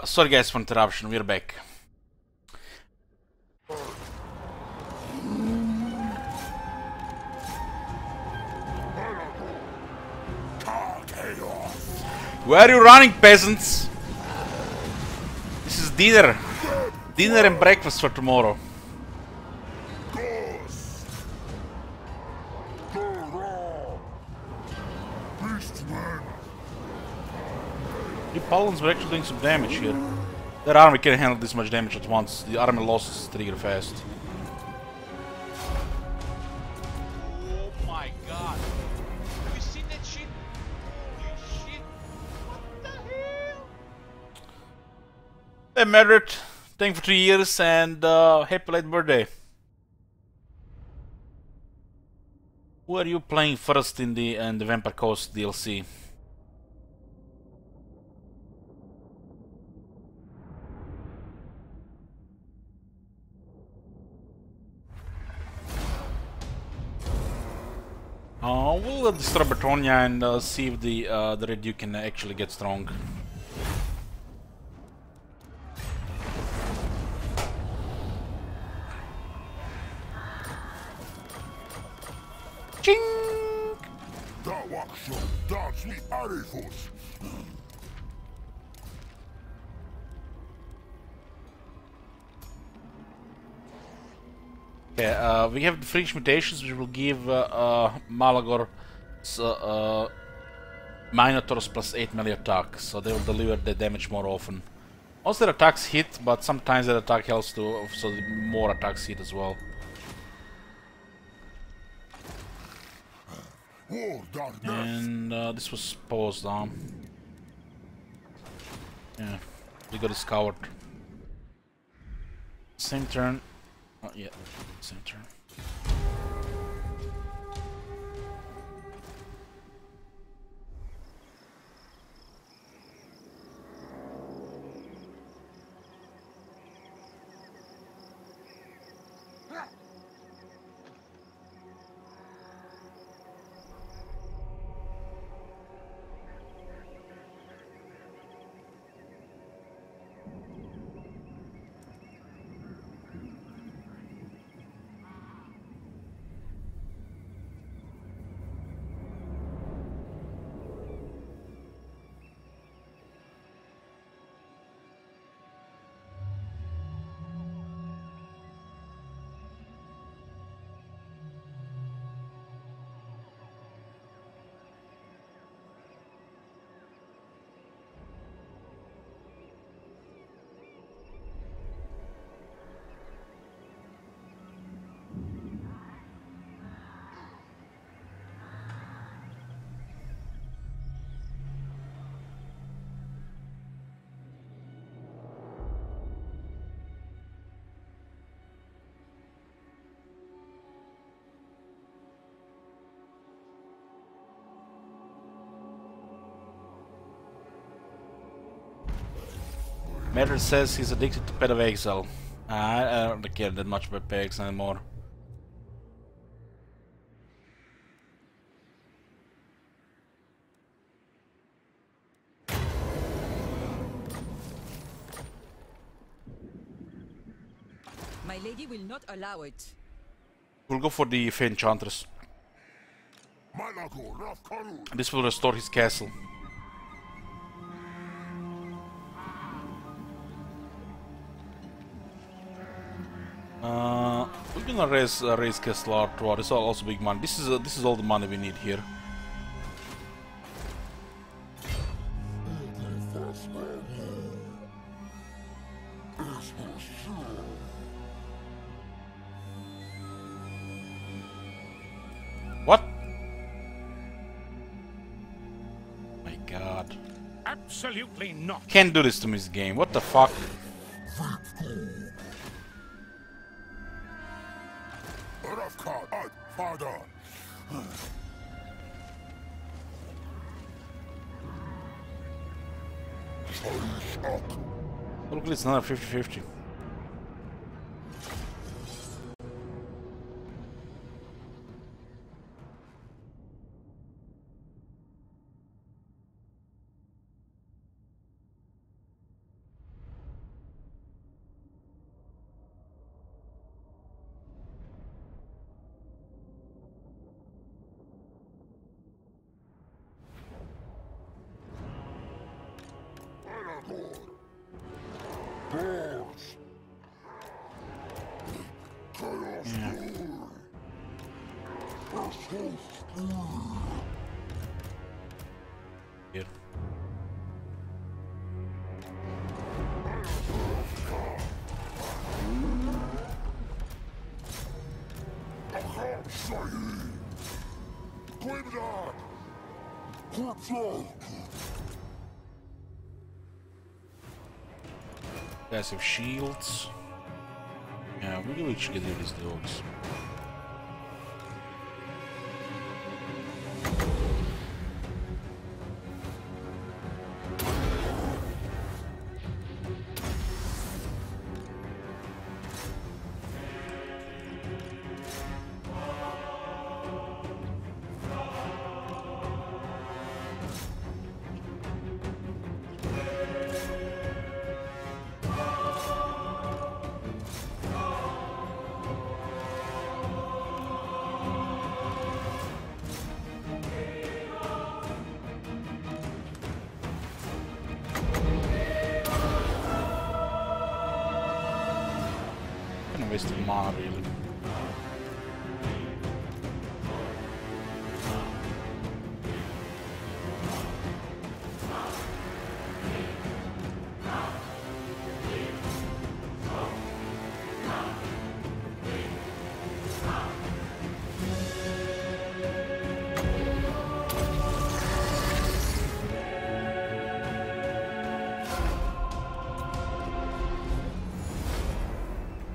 Sorry guys for interruption, we're back. Where are you running, peasants? This is dinner. Dinner and breakfast for tomorrow. Beastmen. The Paladins were actually doing some damage here. Their army can't handle this much damage at once. The army losses trigger fast. Oh my god. Have you seen that shit? Holy shit. What the hell? Hey Merit, thank you for 3 years and happy late birthday. Who are you playing first in the Vampire Coast DLC? We'll destroy Bretonia and see if the Red Duke can actually get strong. Ching! Okay, we have the French mutations which will give Malagor Minotaurs plus 8 melee attack, so they will deliver the damage more often. Most their attacks hit, but sometimes their attack helps to, so more attacks hit as well. And this was paused down. Yeah, we got discovered. Same turn. Oh, yeah, same turn. Matter says he's addicted to Pet of Exile. I don't care that much about Pet of Exile anymore. My lady will not allow it. We'll go for the Fey Enchantress. This will restore his castle. We're gonna raise Castle Artois. This is also big money. This is all the money we need here. What? My God! Absolutely not. Can't do this to me, this game. What the fuck? Father. Look, it's another 50-50. Here. Guys have shields. Yeah, we really should get rid of these dogs. Wasting mana really.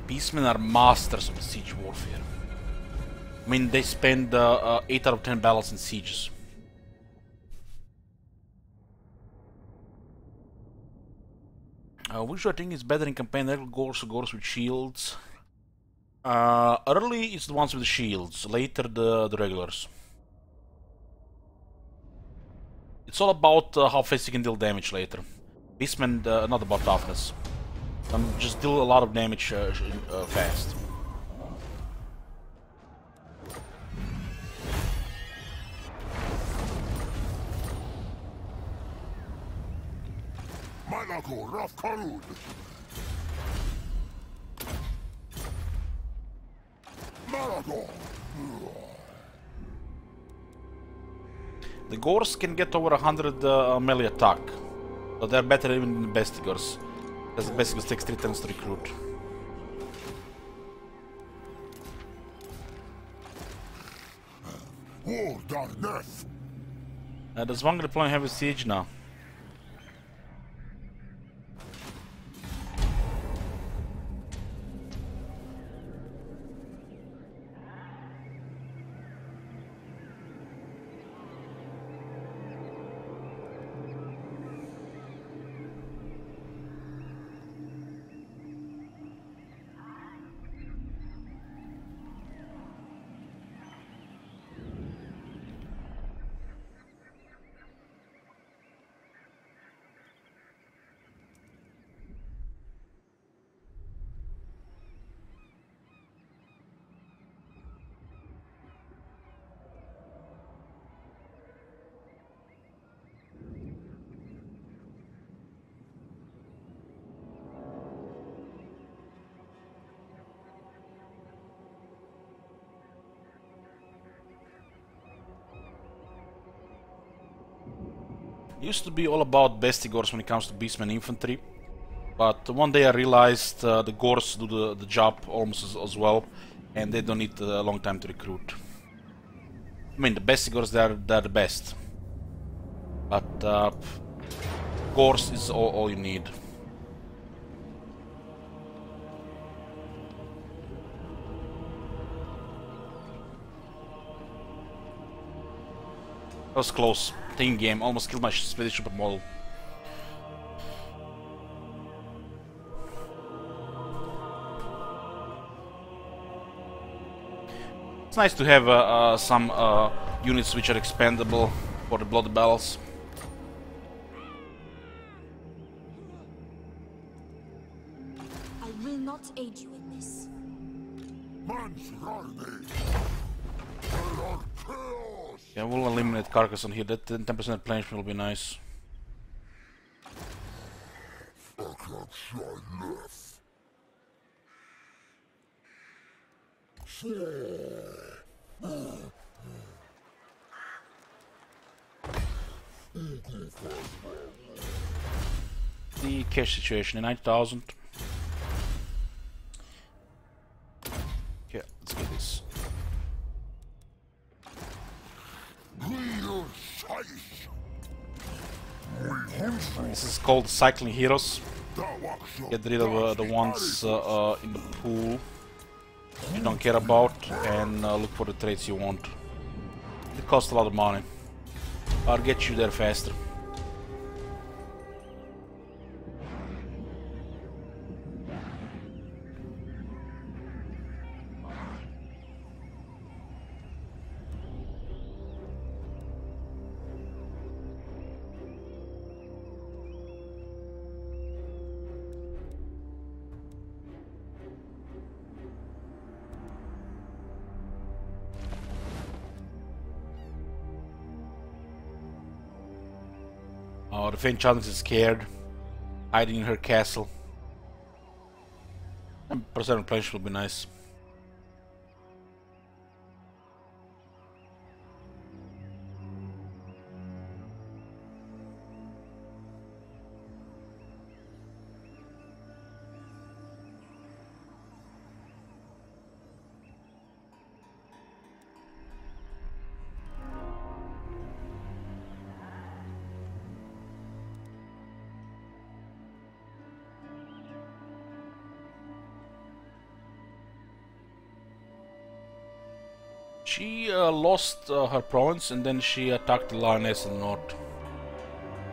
Beastmen are masters of siege warfare. I mean, they spend 8 out of 10 battles in sieges. Which I think is better in campaign? Gores with shields. Early it's the ones with the shields, later the regulars. It's all about how fast you can deal damage later. Beastmen, not about toughness. Just deal a lot of damage fast. The Gores can get over 100 melee attack, so they're better even than the Bestigors. Because the Bestigors takes 3 turns to recruit. There's one deploying heavy siege now. Used to be all about Bestigors when it comes to Beastmen infantry, but one day I realized the Gores do the job almost as well, and they don't need a long time to recruit. I mean, the Bestigors, they're the best, but Gores is all you need. That was close. Team game, almost killed my Swedish supermodel. It's nice to have some units which are expendable for the bloody battles. I will not aid you in this. Yeah, we'll eliminate Carcassonne here. That 10% replenishment will be nice. The cash situation, 90,000. Okay, let's get this. This is called Cycling Heroes. Get rid of the ones in the pool you don't care about, and look for the traits you want. It costs a lot of money. I'll get you there faster. The faint challenge is scared, hiding in her castle. 10% replenish will be nice. She lost her province and then she attacked the lioness in the north.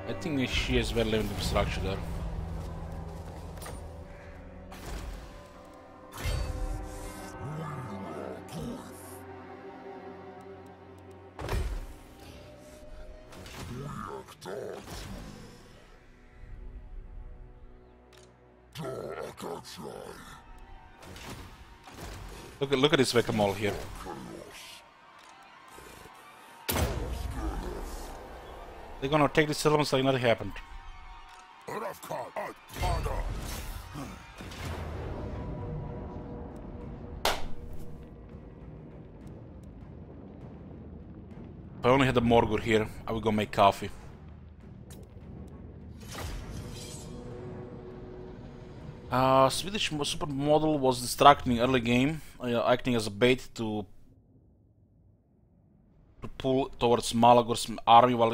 I think she has very limited infrastructure there. Look at this whack-a-mole here. They're gonna take the settlements like nothing happened. If I only had the Morgur here, I would go make coffee. Swedish supermodel was distracted in early game, acting as a bait to pull towards Malagor's army while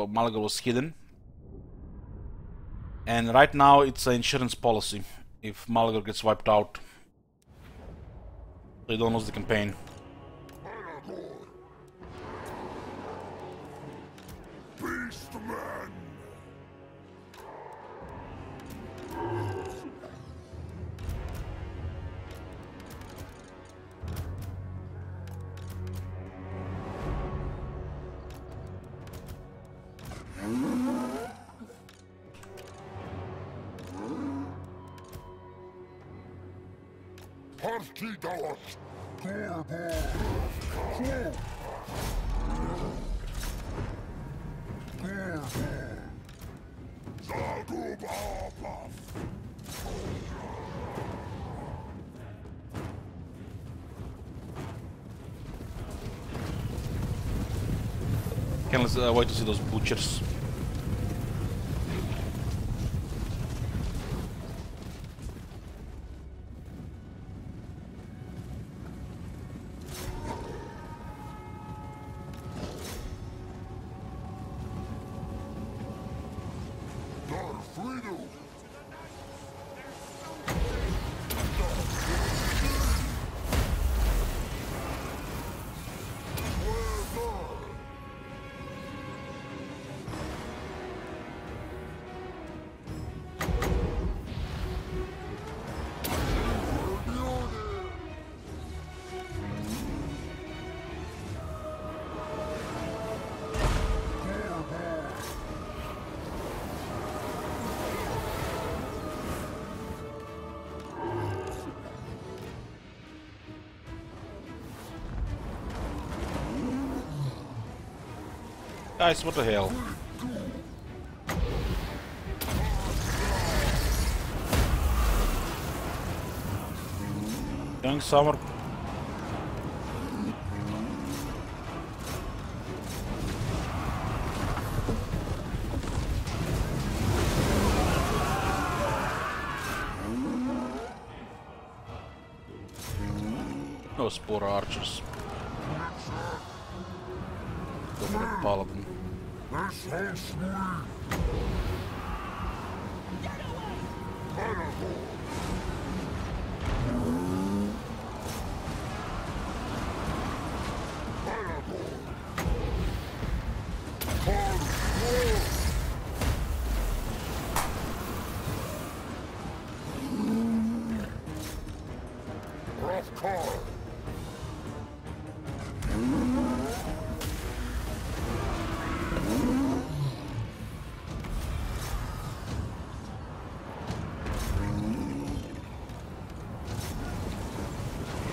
Malagor was hidden. And right now it's an insurance policy if Malagor gets wiped out, so you don't lose the campaign. Beastmen! Partidos! Can't wait to see those butchers. Guys, what the hell? Young Summer. Those poor archers. Dominant paladin. This house me. Rough car.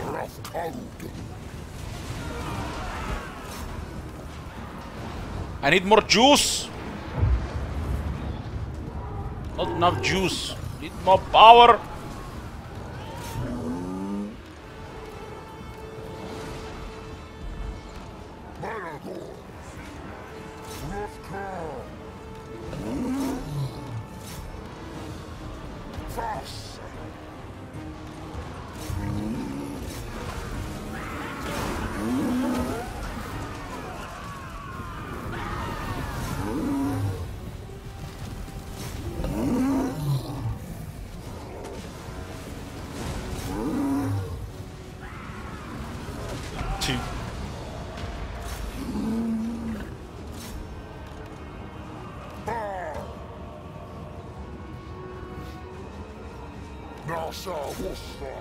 Rough car. I need more juice! Not enough juice. Need more power! Rough car. Fast. Two. Nasa Wusta.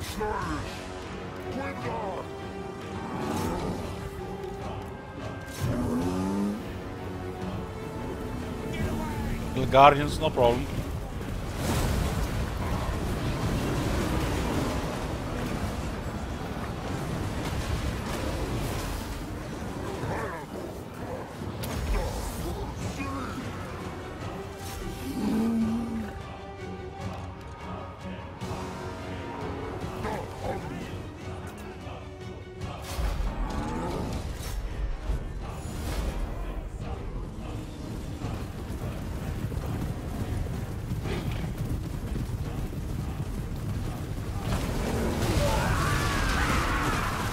Slash. Window. The Guardians, no problem.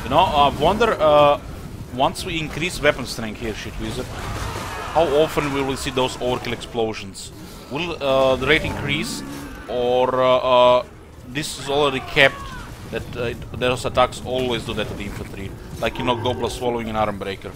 You know, I wonder, once we increase weapon strength here, shit wizard, how often will we see those overkill explosions? Will the rate increase, or this is already kept, that those attacks always do that to the infantry? Like, you know, Gobla swallowing an arm breaker.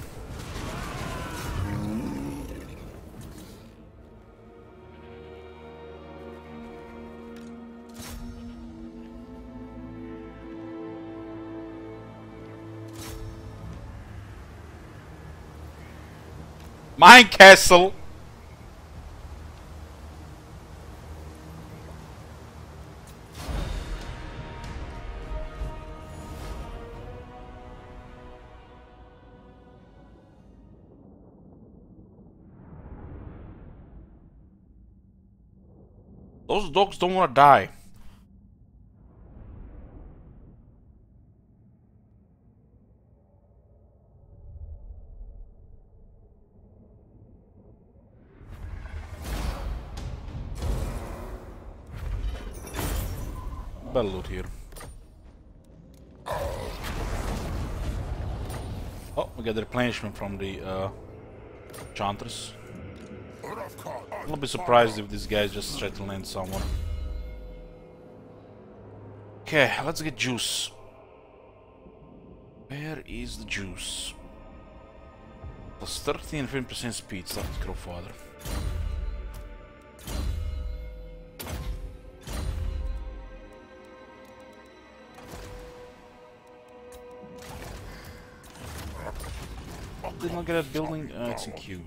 Mine castle! Those dogs don't want to die. Better loot here. Oh, we get the replenishment from the Enchantress. I'll be surprised if this guy just straight to land somewhere. Okay, let's get juice. Where is the juice? Plus 13 and 15% speed, started to grow farther. Did not get that building? It's in queue.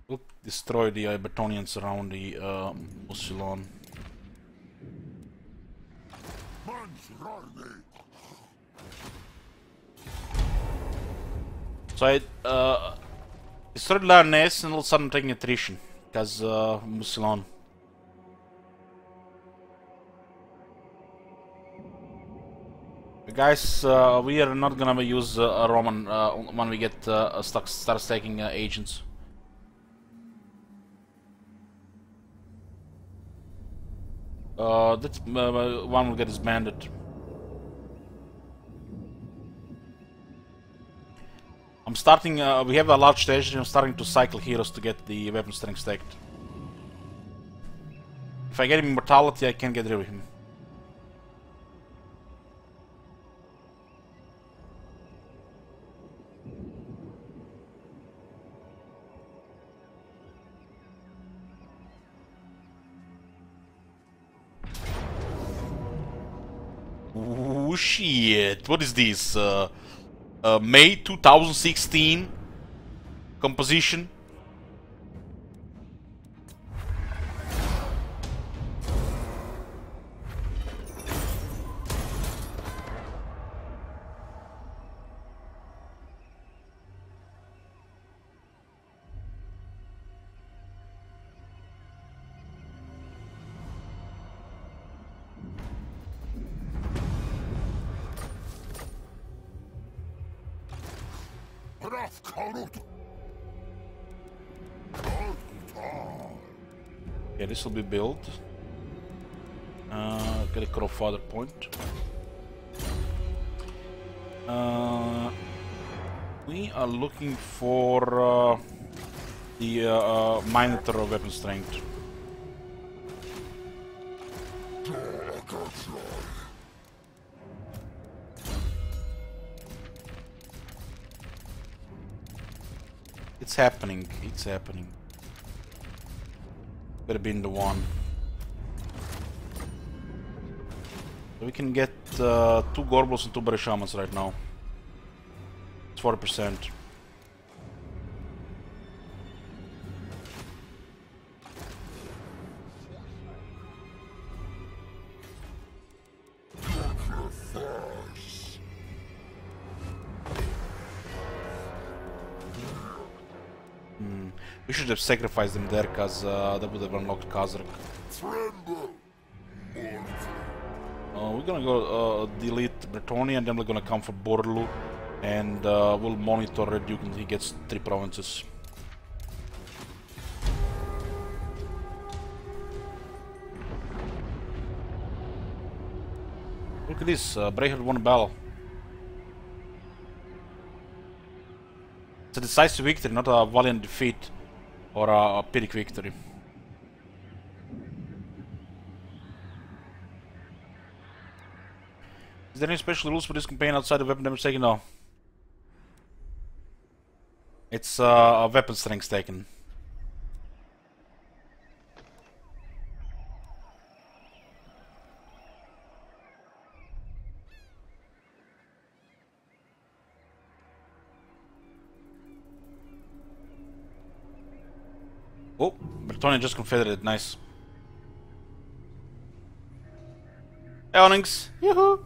We'll destroy the Bretonians around the Musilon. So I destroyed Lioness and all of a sudden I'm taking attrition because Musilon. Guys, we are not gonna use a Roman when we get start stacking agents. That one will get disbanded. I'm starting, we have a large treasury, I'm starting to cycle heroes to get the weapon strength stacked. If I get him immortality, I can get rid of him. Oh shit, what is this? May 2016 composition. Yeah, this will be built. Get a Crow Father point. We are looking for the Minotaur weapon strength. It's happening, it's happening. Better be in the one. So we can get 2 Gorbals and 2 Berry Shamans right now. It's 40%. We should have sacrificed them there, cause that would have unlocked Kazark. We're gonna go delete Bretonia, and then we're gonna come for Borlu, and we'll monitor Red Duke until he gets 3 provinces. Look at this, Brayheart won a battle. It's a decisive victory, not a valiant defeat. Or a Pyrrhic victory. Is there any special rules for this campaign outside of weapon damage taken? No. It's a weapon strength taken. Oh, Bretonia just confederated, nice. Hey, Onyx! Yoo-hoo!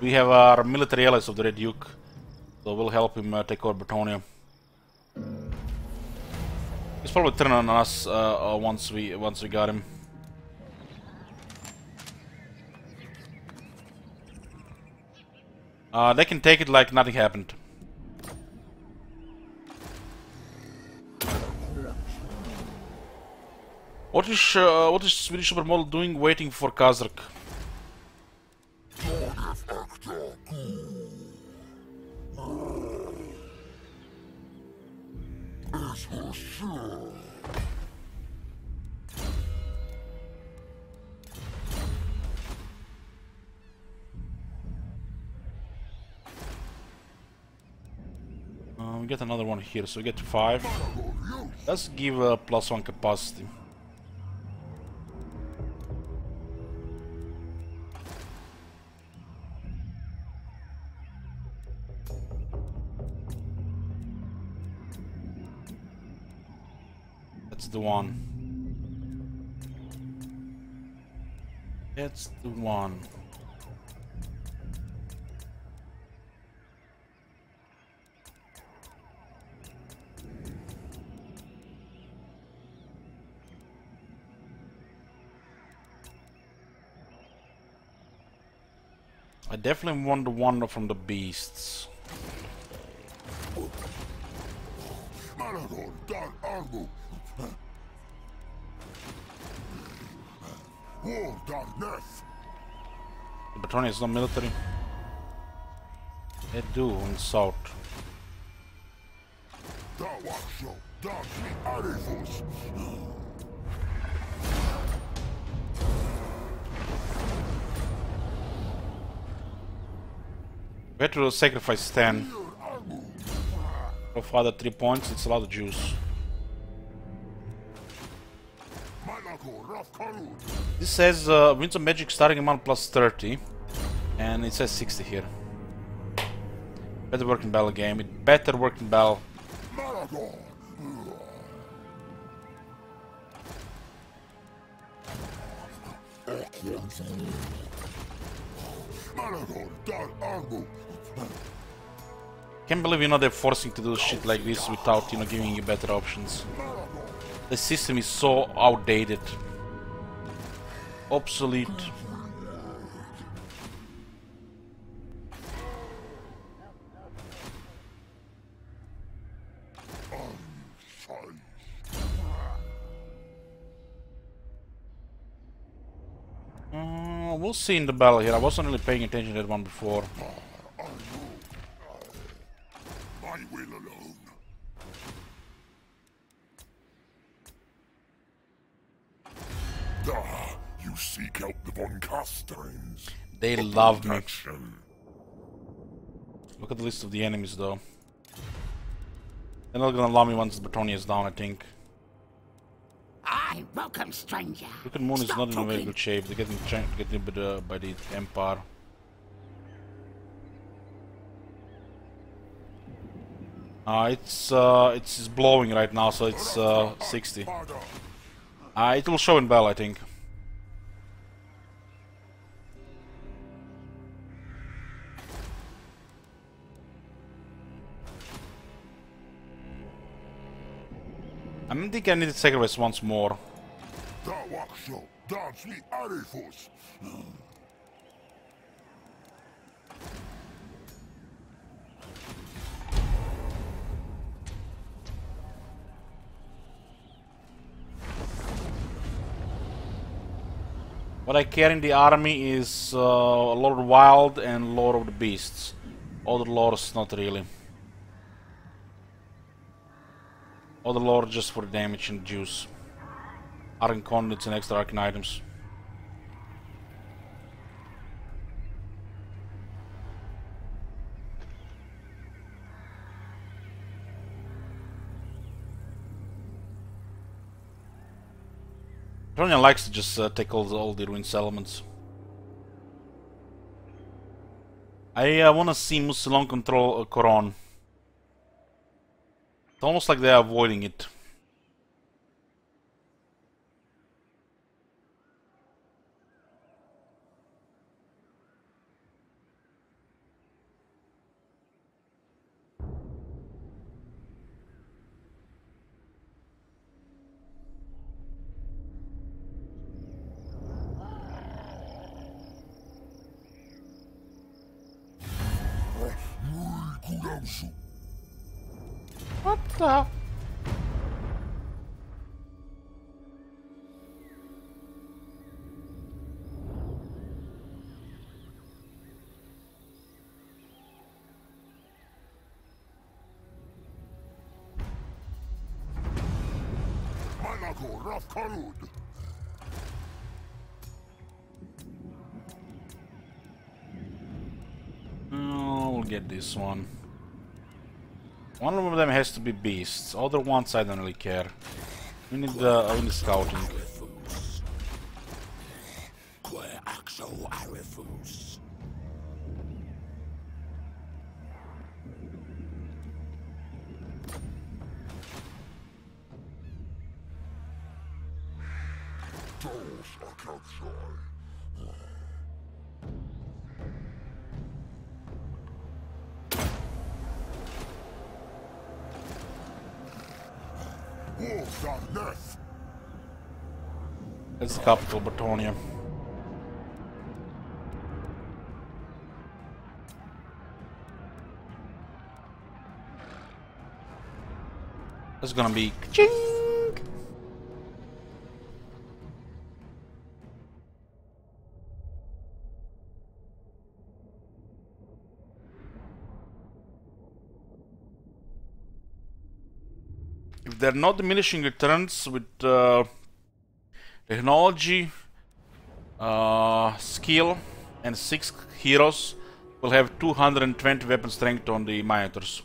We have our military allies of the Red Duke, so we'll help him take over Bretonia. He's probably turn on us once we got him. They can take it like nothing happened. What is Swedish Supermodel doing waiting for Kazark? we get another one here, so we get 5. Let's give +1 capacity. That's the one. That's the one. I definitely want the one from the beasts. The Batronia is not military. They do in the south. Better sacrifice 10. Go for the 3 points, it's a lot of juice. This says Winds of Magic starting amount +30. And it says 60 here. Better working bell game. It better working bell. Can't believe, you know, they're forcing to do shit like this without, you know, giving you better options. The system is so outdated. Obsolete. We'll see in the battle here. I wasn't really paying attention to that one before. My will alone. Ah, you seek out the Von Casteins. They love me. Look at the list of the enemies, though. They're not gonna allow me once the Batronia is down, I think. I welcome, stranger. Look at Moon is Stop not in a very talking. good shape. They're getting by the Empire. It's blowing right now, so it's 60. It will show in battle, I think. I think I need to sacrifice once more. What I carry in the army is Lord of the Wild and Lord of the Beasts. Other lords, not really. Other lords just for damage and juice. Arcane conduits and extra arcane items. Batronia likes to just take all the ruins elements. I wanna see Musilon control Coron. It's almost like they're avoiding it. What the? Oh, we'll get this one. One of them has to be beasts. Other ones I don't really care. We need scouting. It's the capital, Bretonia. It's gonna be ka-ching! If they're not diminishing returns with technology, skill, and 6 heroes, we'll have 220 weapon strength on the Minotaurs.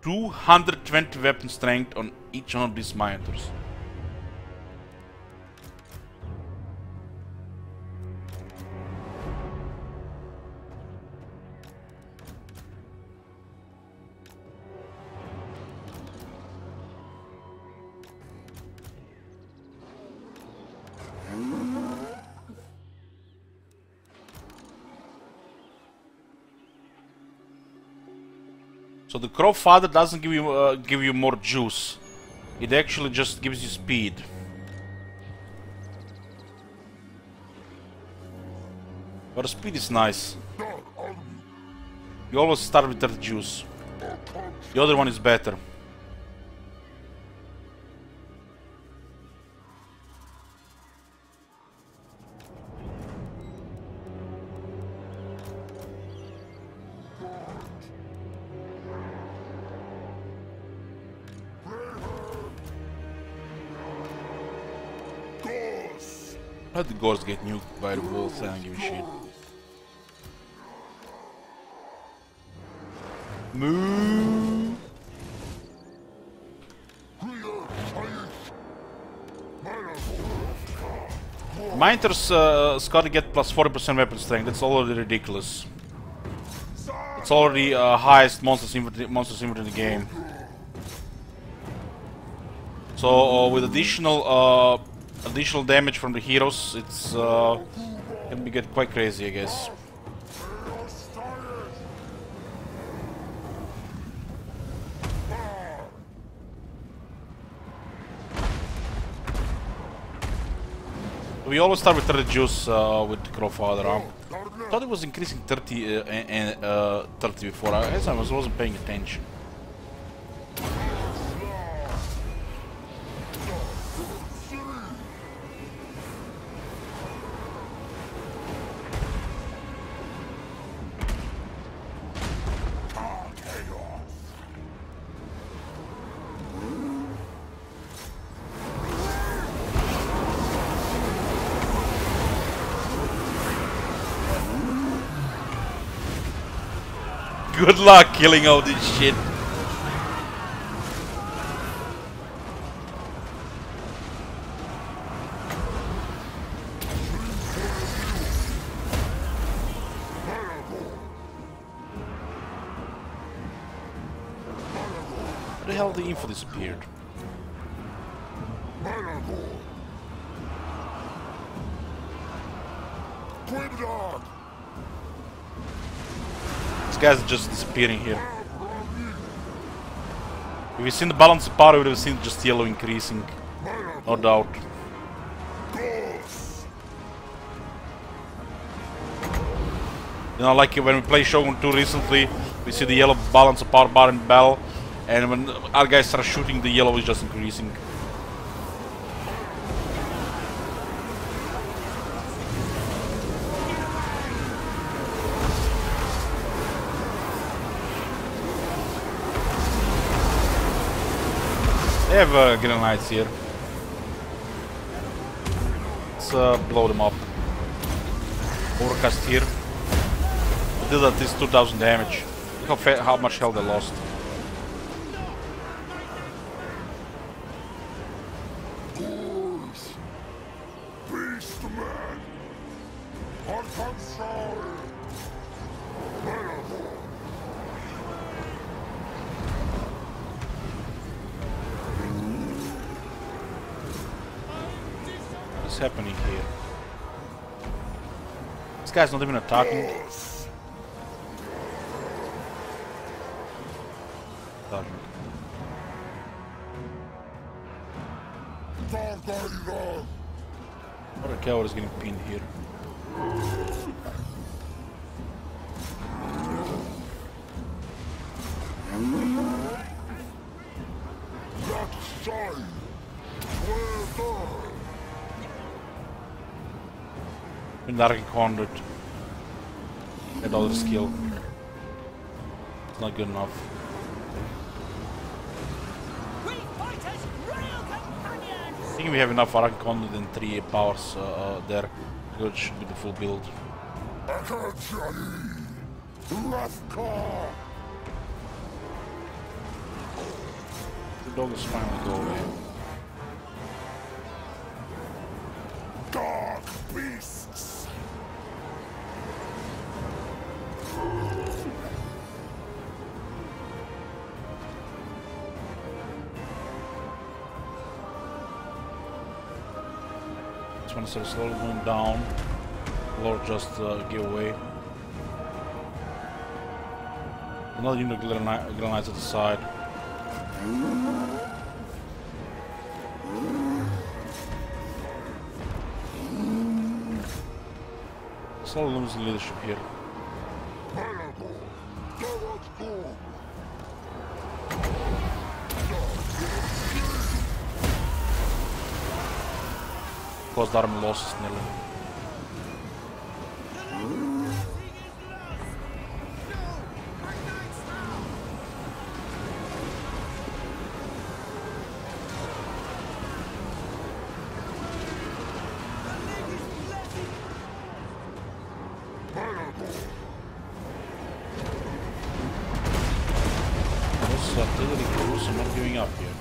220 weapon strength on each one of these Minotaurs. So the Crow Father doesn't give you more juice. It actually just gives you speed. But the speed is nice. You always start with that juice. The other one is better. Let the ghosts get nuked by the wolves, I don't give a shit. Moo! Minotaurs gotta get plus 40% weapon strength, that's already ridiculous. It's already highest monsters inventory in the game. So with additional damage from the heroes, it's can get quite crazy, I guess. We always start with 30 juice with the Crow Father. I thought it was increasing 30 and 30 before. I guess I wasn't paying attention. Good luck killing all this shit. Where the hell the info disappeared? These guys are just disappearing here. If you've seen the balance of power, we would have seen just yellow increasing. No doubt. You know, like when we play Shogun 2 recently, we see the yellow balance of power bar and bell, and when our guys start shooting, the yellow is just increasing. They have grenades here. Let's blow them up. Overcast here. We did at least 2000 damage. how much health they lost. Beastmen! Alcanzar! What's happening here? This guy's not even attacking. What a coward is getting pinned here. Dark Conduit. That other skill. It's not good enough. I think we have enough Arc Conduit and 3 powers there. Good, should be the full build. The dog is finally go away. Dark beasts! This one is slowly going down. Lord just give away. Another unit of grenades at the side. Slowly losing leadership here. Caused army losses nearly. Those artillery crews are not giving up yet.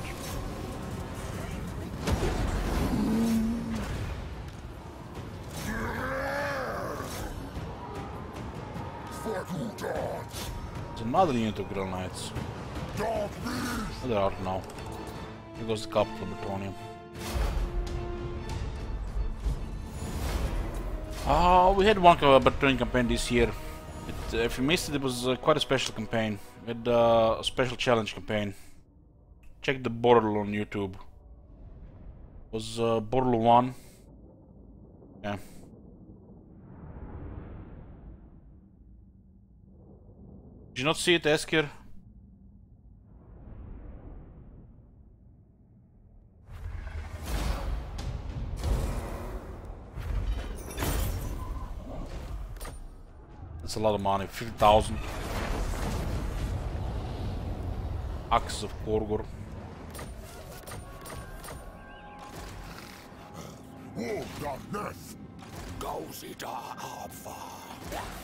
There's another unit of Grell Knights. Oh, there are now. Here goes the capital Plutonium. We had one Plutonium campaign this year. If you missed it, it was quite a special campaign. We had a special challenge campaign. Check the Borderlo on YouTube. It was Borderlo 1. Yeah. Did you not see it, Eskir? That's a lot of money, 50,000. Axes of Korgor.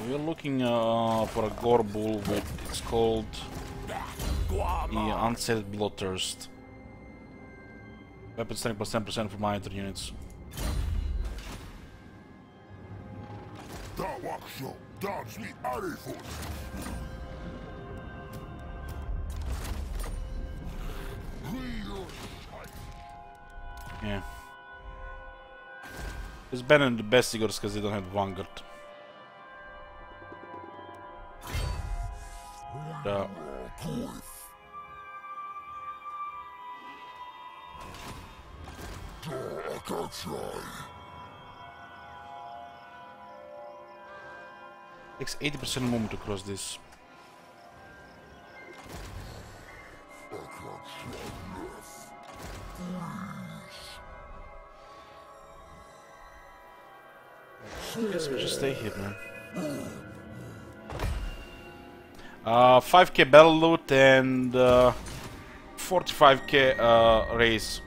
We're looking for a gore bull with, it's called the Unsated Bloodthirst. Weapon strength plus 10% for monitor units. Yeah. It's better than the best Igors because they don't have Vanguard. Takes 80% movement to cross this. Guess we just stay here, man. 5k battle loot and 45k raise.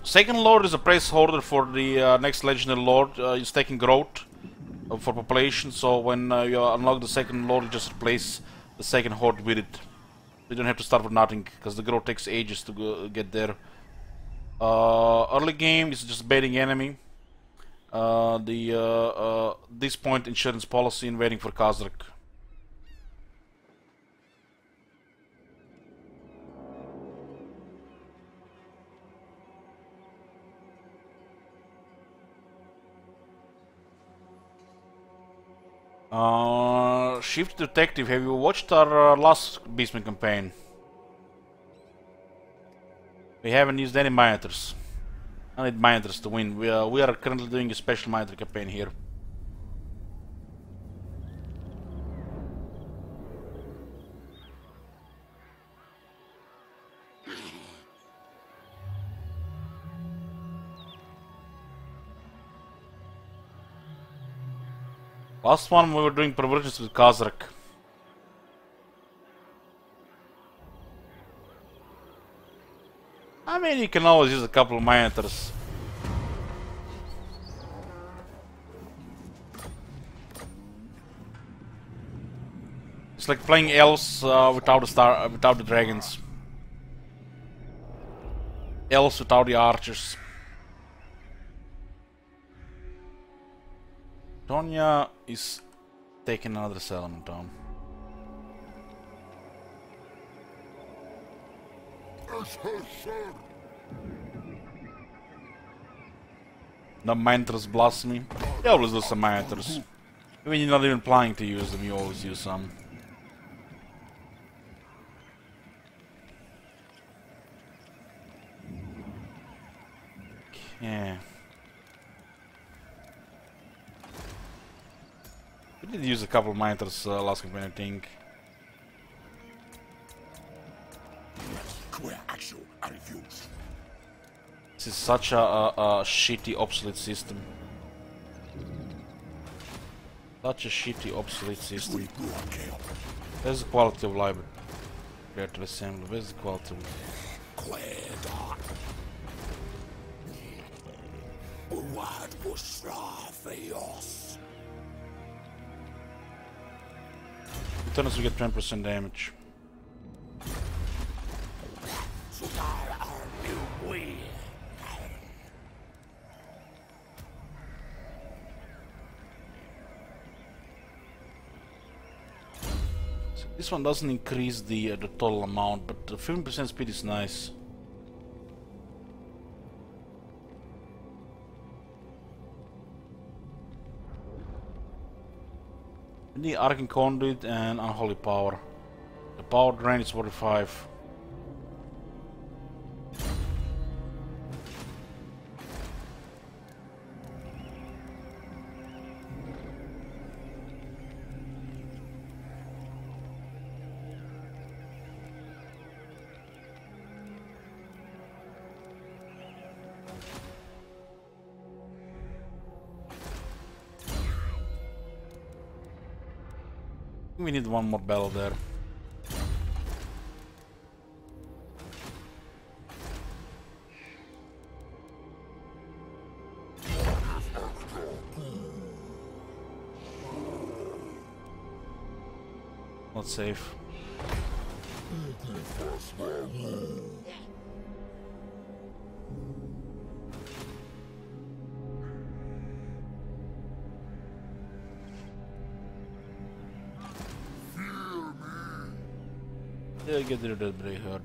Second Lord is a placeholder for the next Legendary Lord. He's taking growth for population, so when you unlock the second Lord, you just replace the second Horde with it. You don't have to start with nothing, because the growth takes ages to get there. Early game is just baiting enemy. This point insurance policy and waiting for Kazrak. Shift Detective, have you watched our last Beastmen campaign? We haven't used any monitors. I need monitors to win. We are currently doing a special monitor campaign here. Last one we were doing perversions with Kazrak. I mean, you can always use a couple of monitors. It's like playing elves without the dragons. Elves without the archers. Tonya is taking another settlement down. The mantras blasphemy. You always do some mantras. When you're not even planning to use them, you always use some. Yeah. We did use a couple of mantras last campaign, I think. I refuse. This is such a shitty, obsolete system. Such a shitty, obsolete system. Where's the quality of library? Creative assembly. Where's the quality of Returns we get 10% damage. So this one doesn't increase the total amount, but the 15% speed is nice. The Arcane Conduit and Unholy Power. The power drain is 45. We need one more battle there. Not safe. Yeah, get rid of that Bray Herd.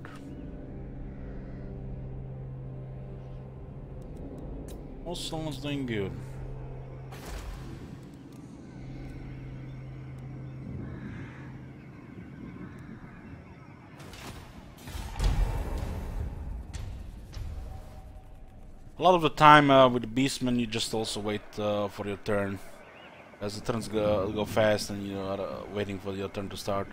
Also, someone's doing good. A lot of the time with the Beastmen, you just also wait for your turn. As the turns go fast and you are waiting for your turn to start.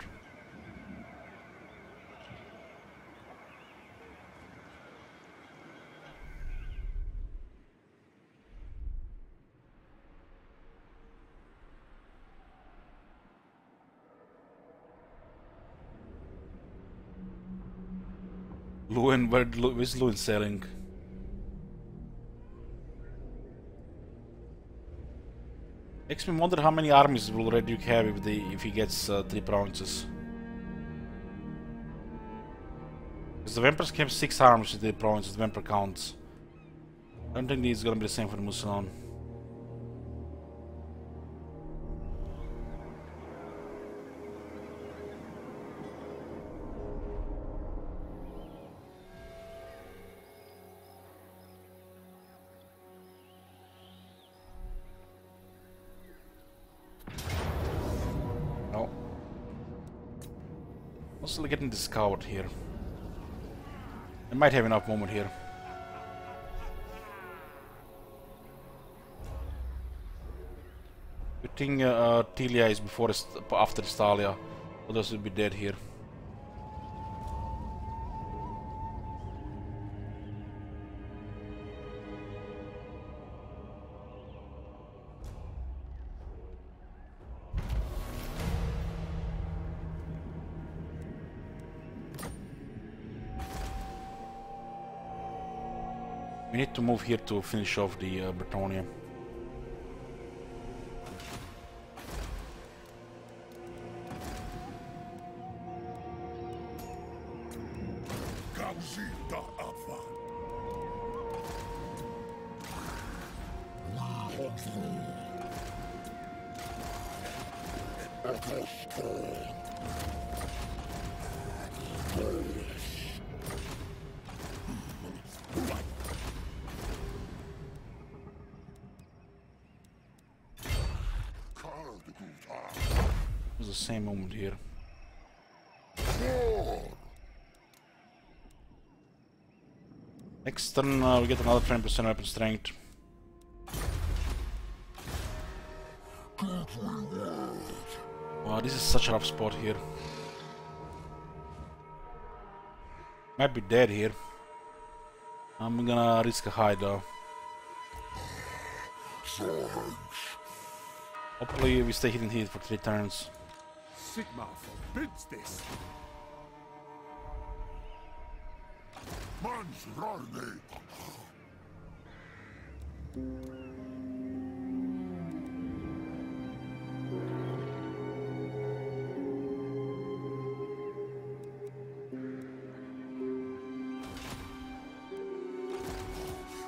Lewin, where's Lewin selling? Makes me wonder how many armies will Red Duke have if he gets 3 provinces. Because the Vampires can have 6 armies with 3 provinces, the Vampire counts. I don't think it's gonna be the same for the Musulman. No. Also getting discovered here. I might have enough moment here. Good thing Tilia is after Stalia, others will be dead here. We need to move here to finish off the Bretonia. It's the same moment here. Next turn we get another 20% weapon strength. Wow, this is such a rough spot here. Might be dead here. I'm gonna risk a hide though. Hopefully we stay hidden here for 3 turns. Sigma forbids this. Man's Rarne.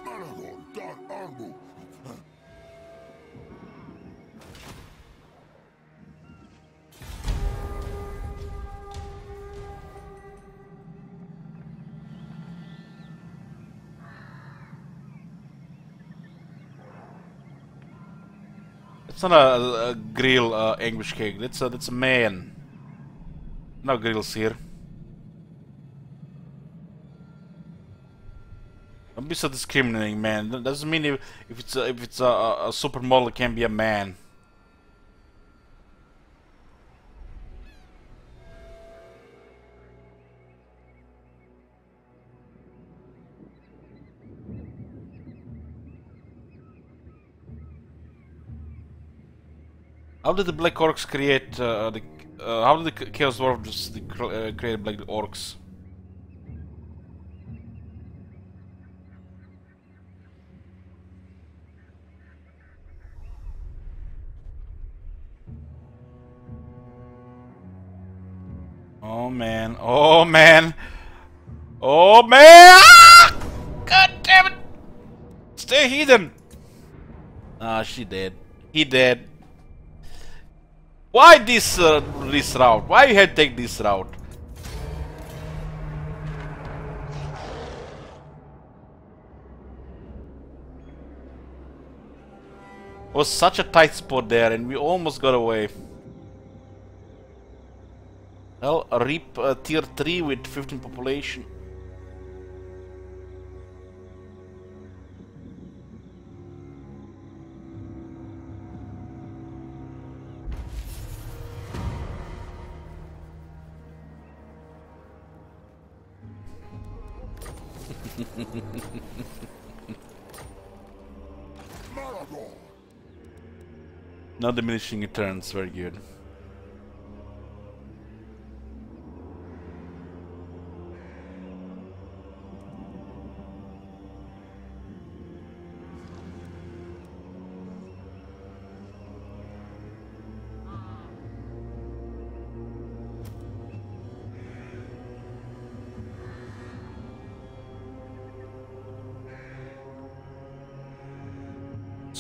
Aragorn, Dar Armu. It's not a grill anguish cake. That's a man. No grills here. Don't be so discriminating, man. That doesn't mean if it's a supermodel, it can be a man. How did the Black Orcs create how did the Chaos Dwarf just create Black Orcs? Oh man! Oh man! Oh man! Ah! God damn it! Stay hidden! Ah, she dead. He dead. Why this route? Why you had to take this route? It was such a tight spot there, and we almost got away. Well, a Reap tier 3 with 15 population. No diminishing returns, very good.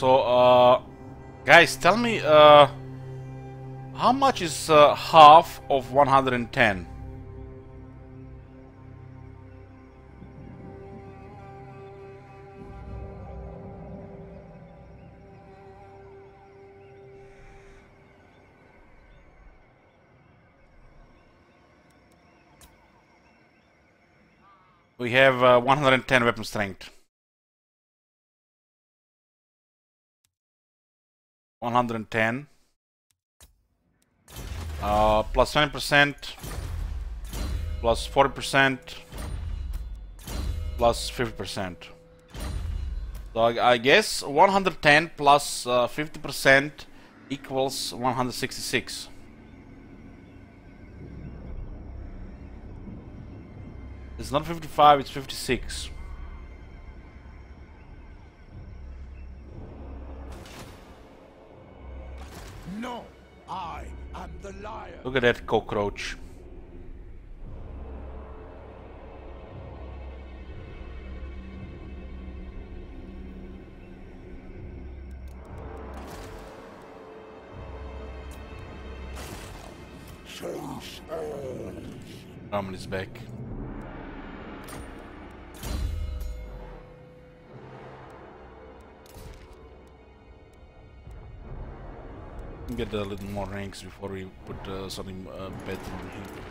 So, guys, tell me, how much is half of 110? We have 110 weapon strength. 110 plus 20% plus 40% plus 50%. So I guess 110 plus 50% equals 166. It's not 55, it's 56. No, I am the liar. Look at that cockroach. Ramen is back. Get a little more ranks before we put something better in here.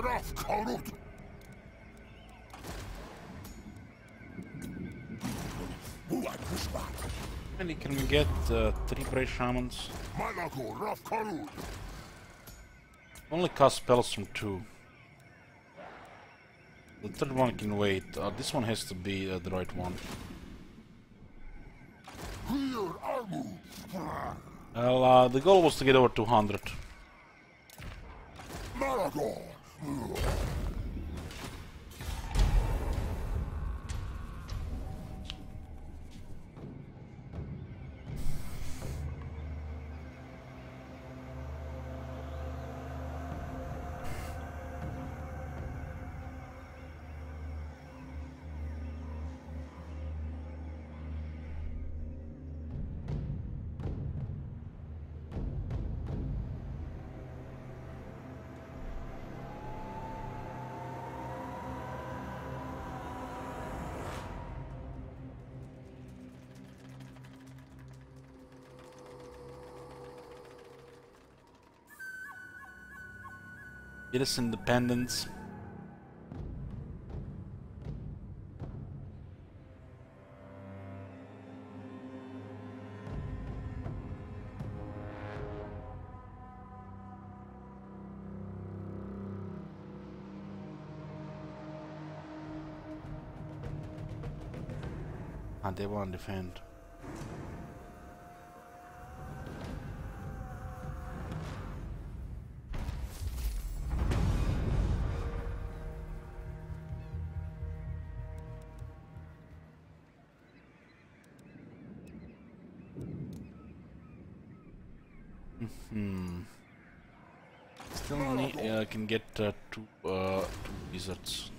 Raf Karut. And can we get 3 Brave Shamans? Malago Raf Karut. Only cast spells from 2. The third one can wait. This one has to be the right one. Well, the goal was to get over 200. Malago. It is independence. And they won't defend. Still need, I can get two wizards.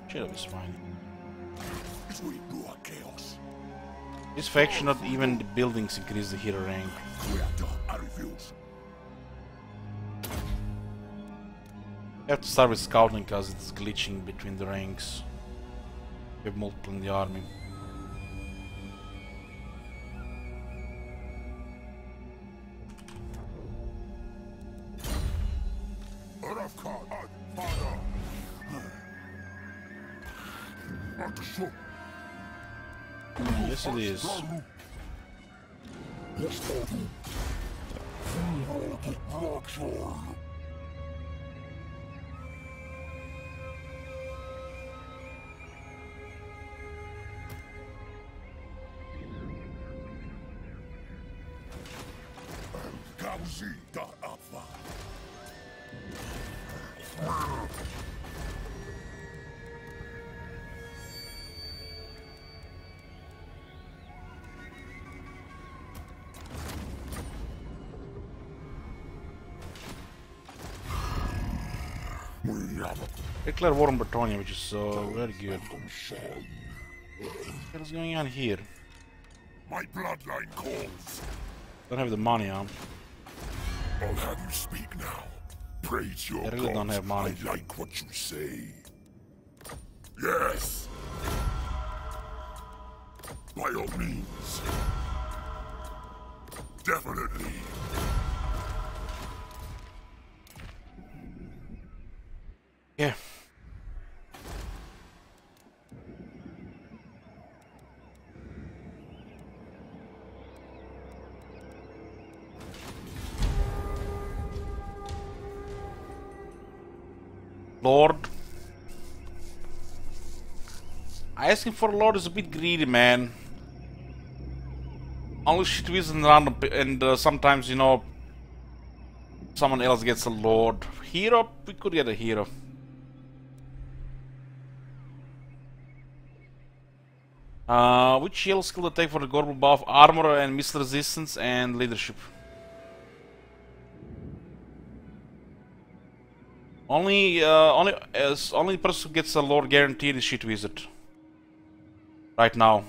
Shadow is fine. This faction, not even the buildings increase the hero rank. I have to start with scouting because it's glitching between the ranks. We have multiple in the army. Yes, it is. Declare war on Bretonia, which is very good. What is going on here? My bloodline calls. Don't have the money, huh? I'll have you speak now. Praise your I really don't gods. have money. I like what you say. Yes. By all means. Definitely. Yeah. Lord. Asking for a Lord is a bit greedy, man. Only shit isn't random, and sometimes, you know, someone else gets a Lord. Hero? We could get a hero. Which shield skill to take for the Gorbal buff? Armor and missile resistance and leadership. Only person who gets a Lord guaranteed is Shit Wizard. Right now.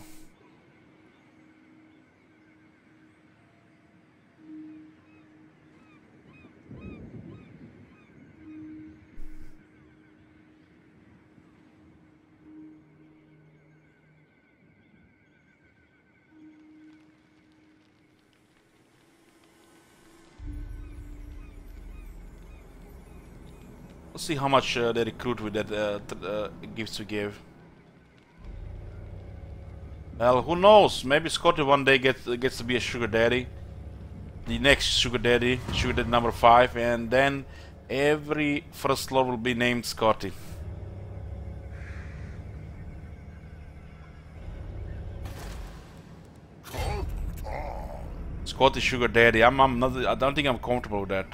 Let's see how much they recruit with that gifts we gave. Well, who knows? Maybe Scotty one day gets to be a sugar daddy. The next sugar daddy number 5, and then every first lord will be named Scotty. Scotty sugar daddy. I'm not. I don't think I'm comfortable with that.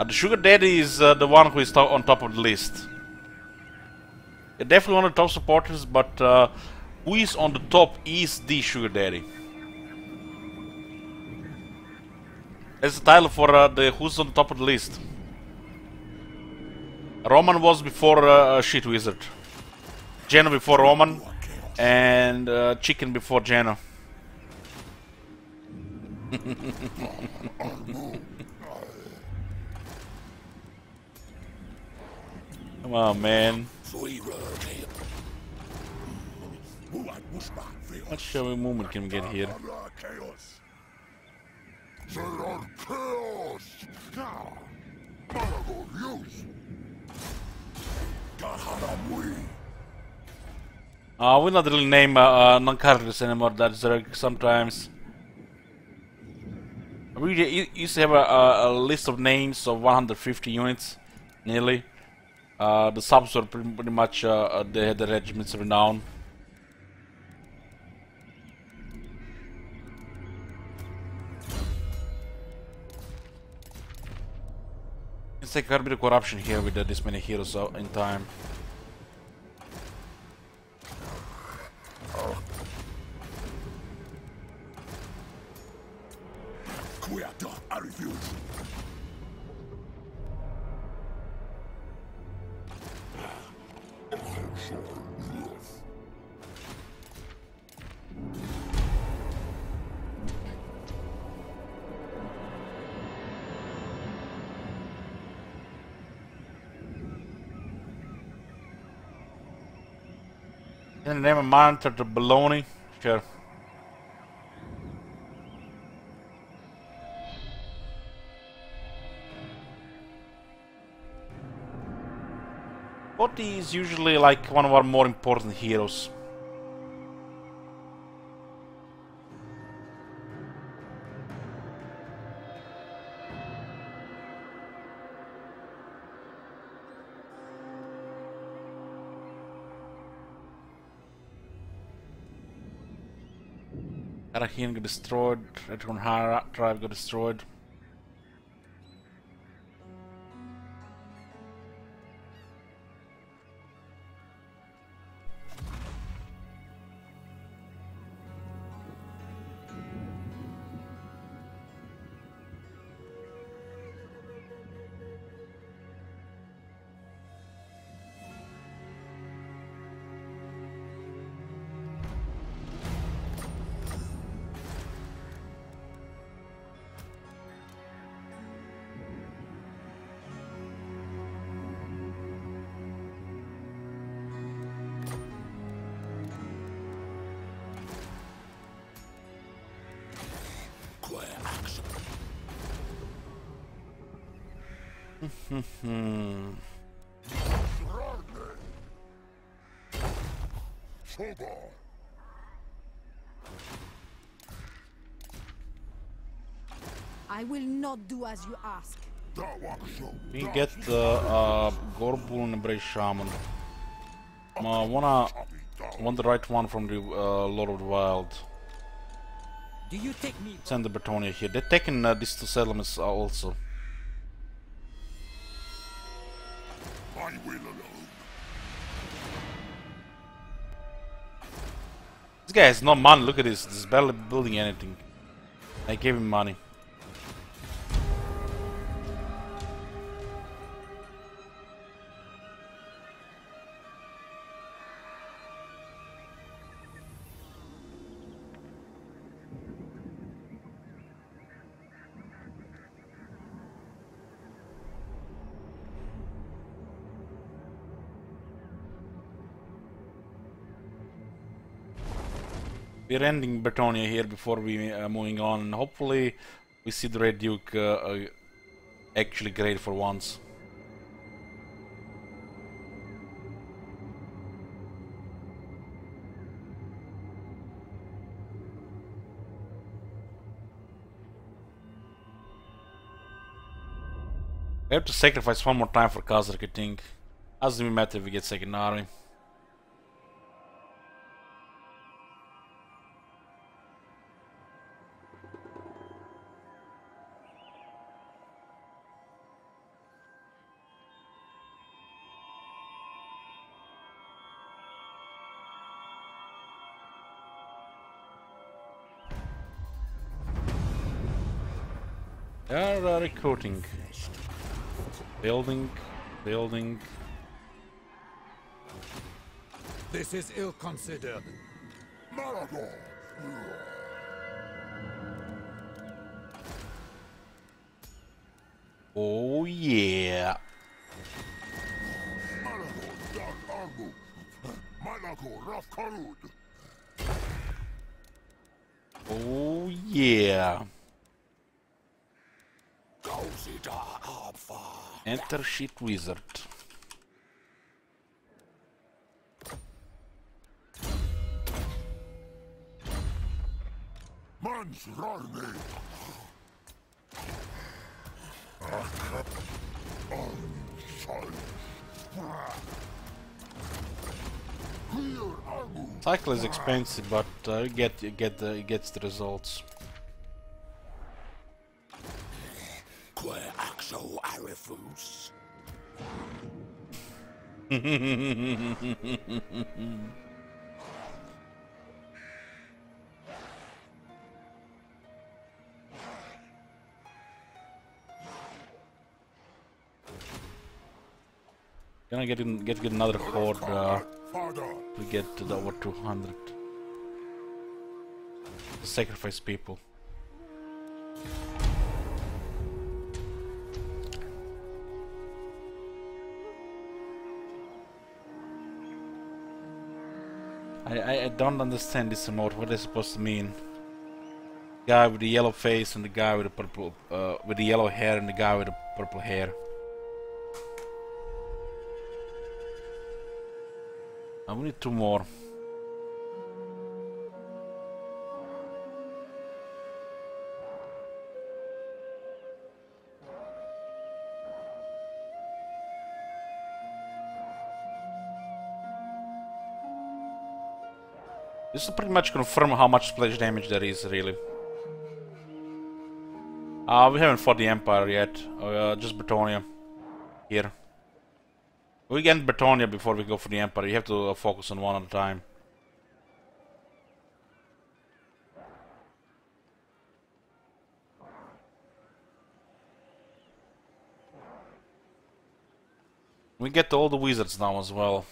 The sugar daddy is the one who is on top of the list. Definitely one of the top supporters, but who is on the top is the sugar daddy. That's the title for the who's on the top of the list. Roman was before Shit Wizard. Jenna before Roman, and Chicken before Jenna. Come on, man. How much movement can we get here? We're not really name non-characters anymore. That's sometimes. We used to have a list of names of 150 units, nearly. The subs were pretty much they had the regiments renowned. It's like quite a bit of corruption here with this many heroes in time. I refuse. Can I name a monitor to baloney? Sure. Scotty is usually like one of our more important heroes. Arahin got destroyed, Retron Hara Drive got destroyed. I will not do as you ask. We get the Gorbul and Embrace Shaman. Want the right one from the Lord of the Wild. Do you take me? Send the Bretonia here. They're taking these two settlements also. I will alone. This guy has no money. Look at this. This is barely building anything. I gave him money. We're ending Bretonia here before we moving on, and hopefully we see the Red Duke actually great for once. We have to sacrifice one more time for Kazakh, I think. Doesn't even matter if we get second army. They are recruiting. Building. This is ill-considered. Maragor! Oh yeah. Maragor Dag Arbu! Malagor Raf Karud! Oh yeah. Enter shit wizard. Mans Rarne! Cycle is expensive, but it gets the results. Axo Arifus. Gonna get another horde to get to the over 200. Sacrifice people. I don't understand this remote. What is it supposed to mean? Guy with the yellow face and the guy with the purple, with the yellow hair and the guy with the purple hair. We need 2 more. This will pretty much confirm how much splash damage there is, really. We haven't fought the Empire yet. Just Bretonia. Here. We get Bretonia before we go for the Empire. You have to focus on one at a time. We get all the wizards now as well.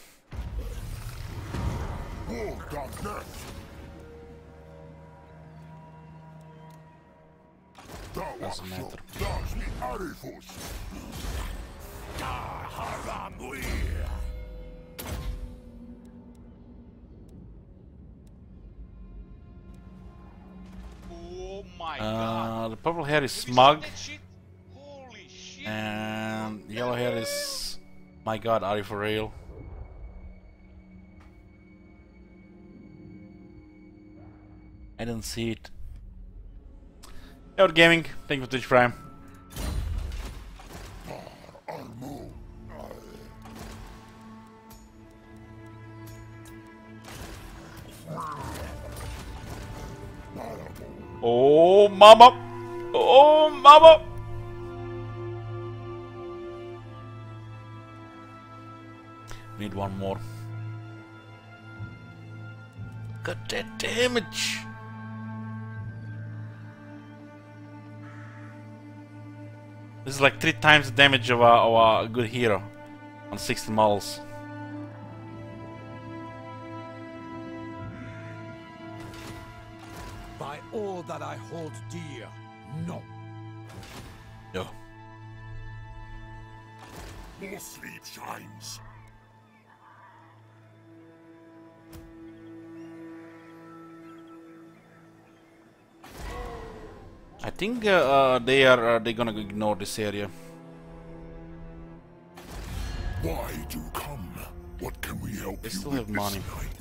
Doesn't matter. Oh my god. The purple hair is smug, That shit? Holy shit. and yellow hair is, my god, are you for real? I didn't see it. Out Gaming, thank you for Twitch Prime. Oh mama! Oh mama! Need one more. Got that damage! This is like 3 times the damage of a good hero on 60 models. By all that I hold dear, no. No. More sleep shines. I think they're gonna ignore this area. Why do come? What can we help They you still with have money. this night?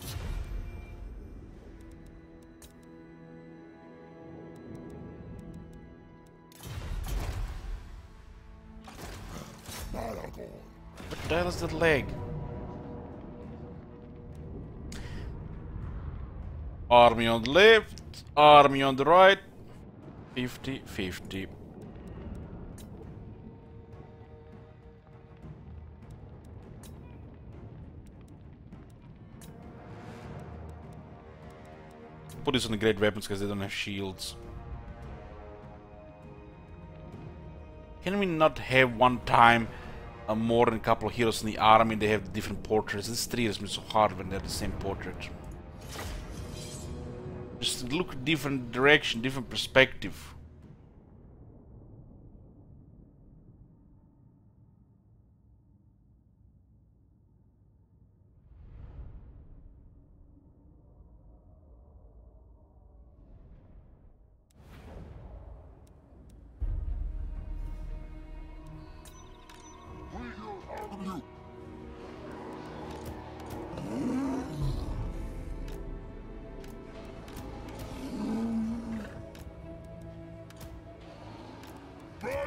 What the hell is that leg? Army on the left, army on the right. 50-50. Put this on the great weapons because they don't have shields. Can we not have one time more than a couple of heroes in the army? They have different portraits. This 3 is so hard when they're the same portrait. Just look different direction, different perspective.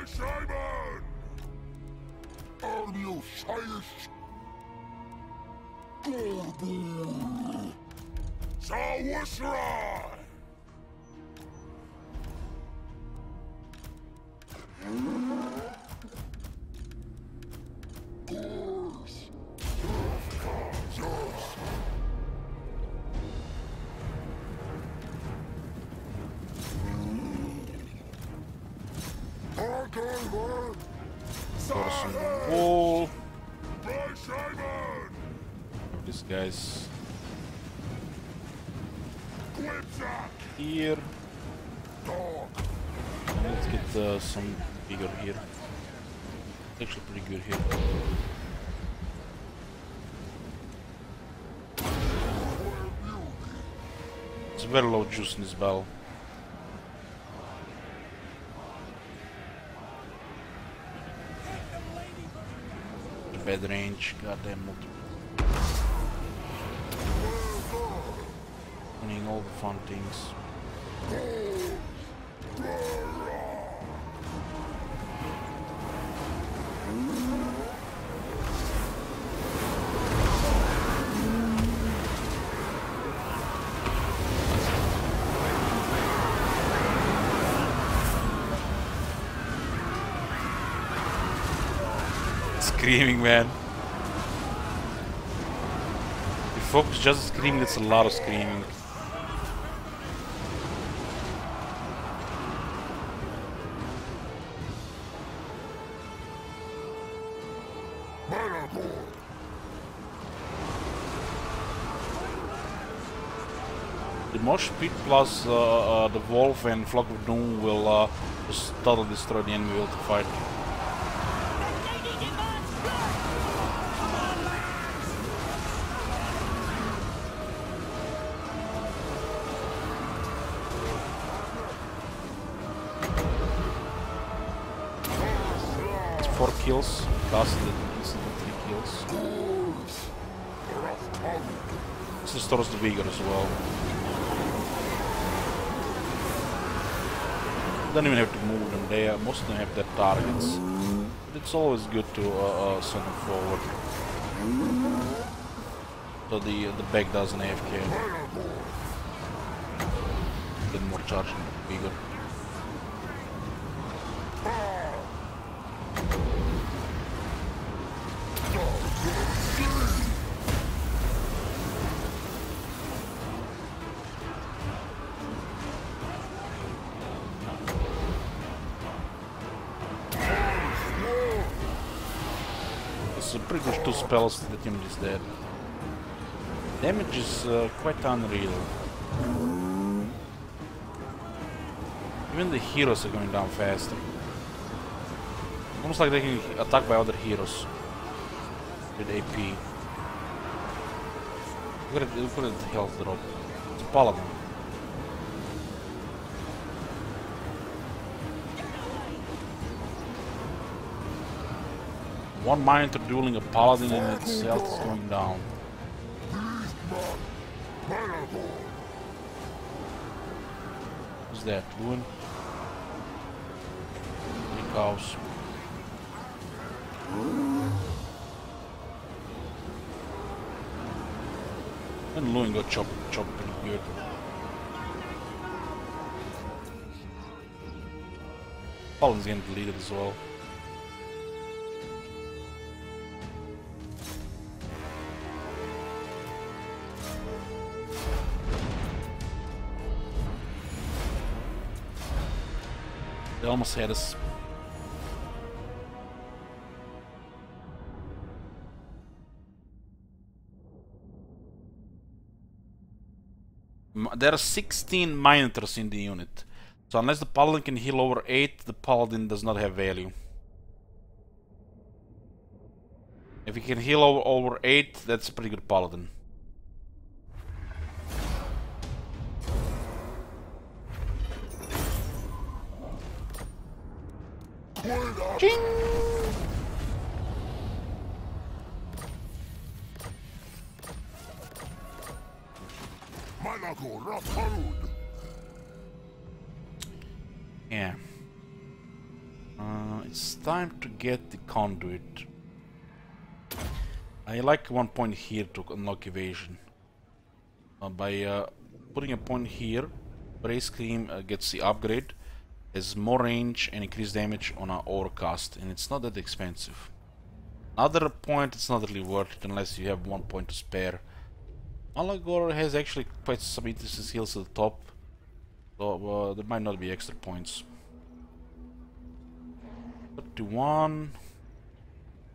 Simon! Army of Science! Sawisra! Wall. This guy's here. And let's get some bigger here. It's actually pretty good here. It's very low juice in this battle. Bad range, goddamn multiple. screaming, all the fun things. Screaming, man. If you focus just screaming, it's a lot of screaming. The mosh pit plus the wolf and flock of doom will just totally destroy the enemy will to fight. It's 4 kills, last instantly 3 kills. This restores the vigor as well. Don't even have to move them there, most of them have their targets. But it's always good to send them forward. So the back doesn't AFK. Get more charge and bigger. Pretty much 2 spells, the team is dead. Damage is quite unreal. Even the heroes are going down faster. Almost like they can attack by other heroes with AP. Look at the health drop. It's a paladin. One monitor dueling a paladin and its health is going down. Who's that? Ruin? 3 cows. And Lewin got chopped pretty good. Paladin's getting deleted as well. They almost had us. There are 16 minotors in the unit. So unless the paladin can heal over 8, the paladin does not have value. If he can heal over 8, that's a pretty good paladin. Ching! Yeah. It's time to get the conduit. I like 1 point here to unlock evasion. By putting a point here, Brace Scream gets the upgrade. Has more range and increased damage on our overcast, and it's not that expensive. Another point, it's not really worth it unless you have 1 point to spare. Malagor has actually quite some interesting skills at the top, so there might not be extra points. 31,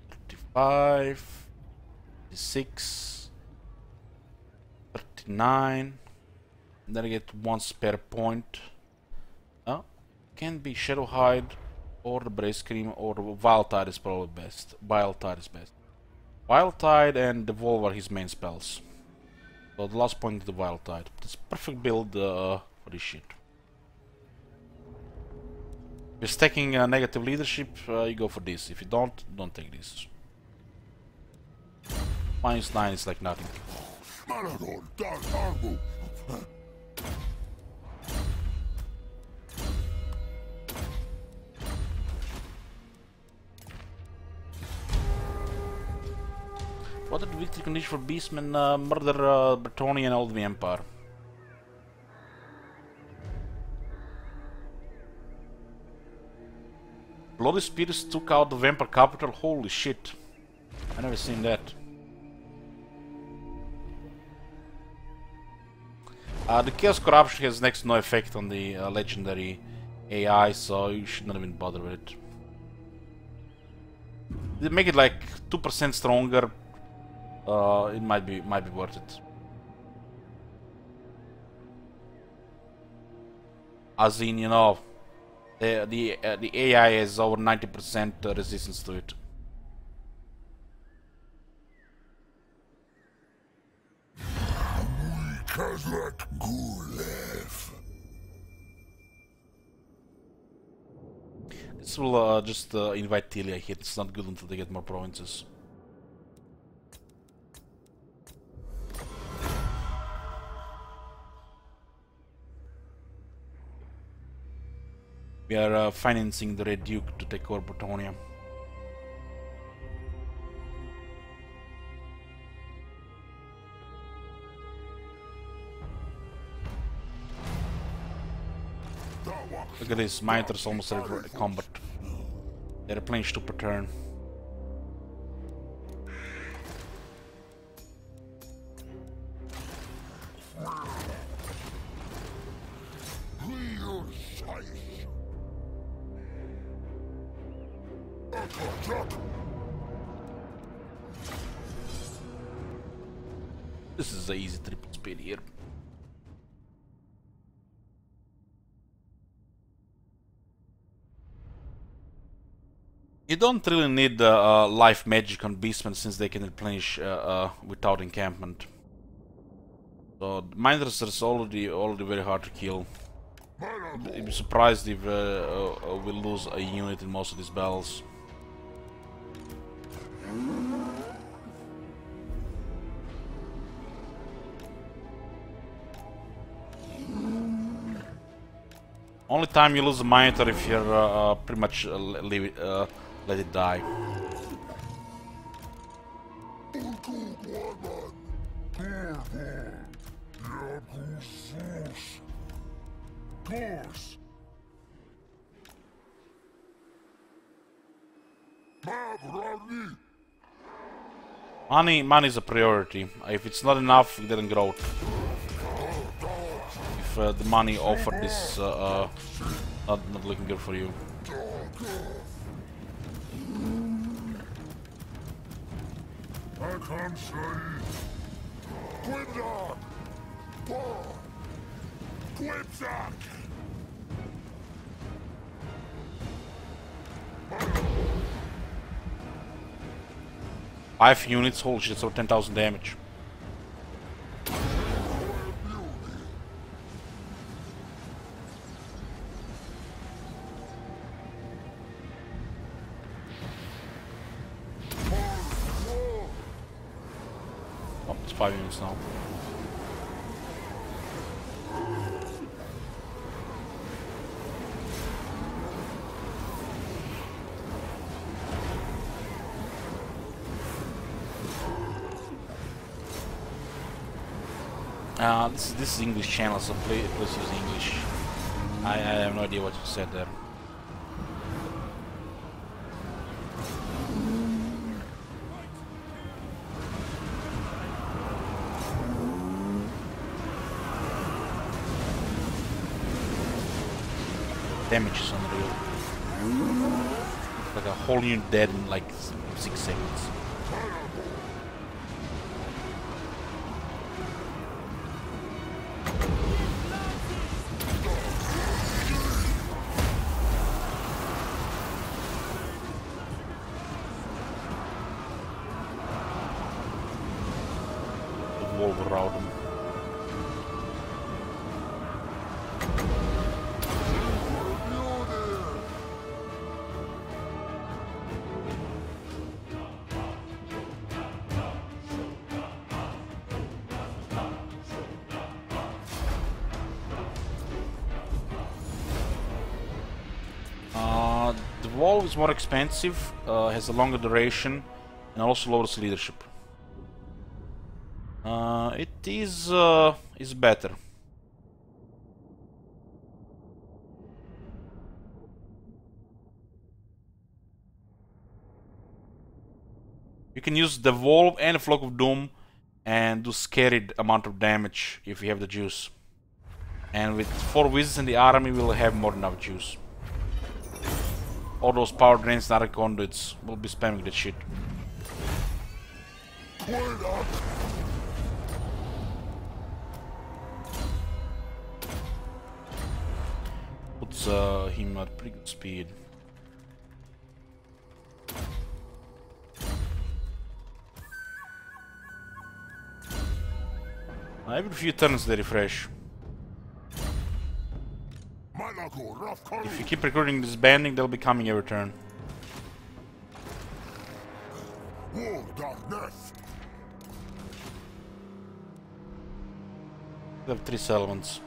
35, 36, 39, and then I get 1 spare point. Can be Shadow Hide or the Brace Scream or Wild Tide is probably best. Wild Tide is best. Wild Tide and Devolve are his main spells. So the last point is the Wild Tide. It's a perfect build for this shit. If you're stacking negative leadership, you go for this. If you don't take this. -9 is like nothing. What are the victory conditions for Beastmen? Murder Bretonnia and all the Empire. Bloody Spears took out the Vampire capital. Holy shit. I never seen that. The Chaos Corruption has next to no effect on the legendary AI, so you should not even bother with it. They make it like 2% stronger. It might be worth it. As in, you know, the AI has over 90% resistance to it. This will just invite Tilia here. It's not good until they get more provinces. We are financing the Red Duke to take over Bretonnia. Look at this, Miners almost ready for combat. They're replenished to per turn. This is an easy triple speed here. You don't really need life magic on Beastmen since they can replenish without encampment. So Miners is already very hard to kill. I'd be surprised if we'll lose a unit in most of these battles. Only time you lose a Minotaur if you're pretty much let it die. Money is a priority. If it's not enough, it doesn't grow. If the money offered is not looking good for you. Five units, holy shit, so 10,000 damage. Oh, it's 5 units now. This is English channel, so please use English. I have no idea what you said there. Damage is unreal. Like a whole unit dead in like 6 seconds. Around them. The wall is more expensive, has a longer duration, and also lowers leadership. It is better. You can use Devolve and Flock of Doom and do scary amount of damage if you have the juice. And with 4 wizards in the army, we'll have more than enough juice. All those power drains and other conduits will be spamming that shit. Puts him at pretty good speed. Every few turns they refresh. If you keep recruiting this banding, they'll be coming every turn. They have 3 settlements.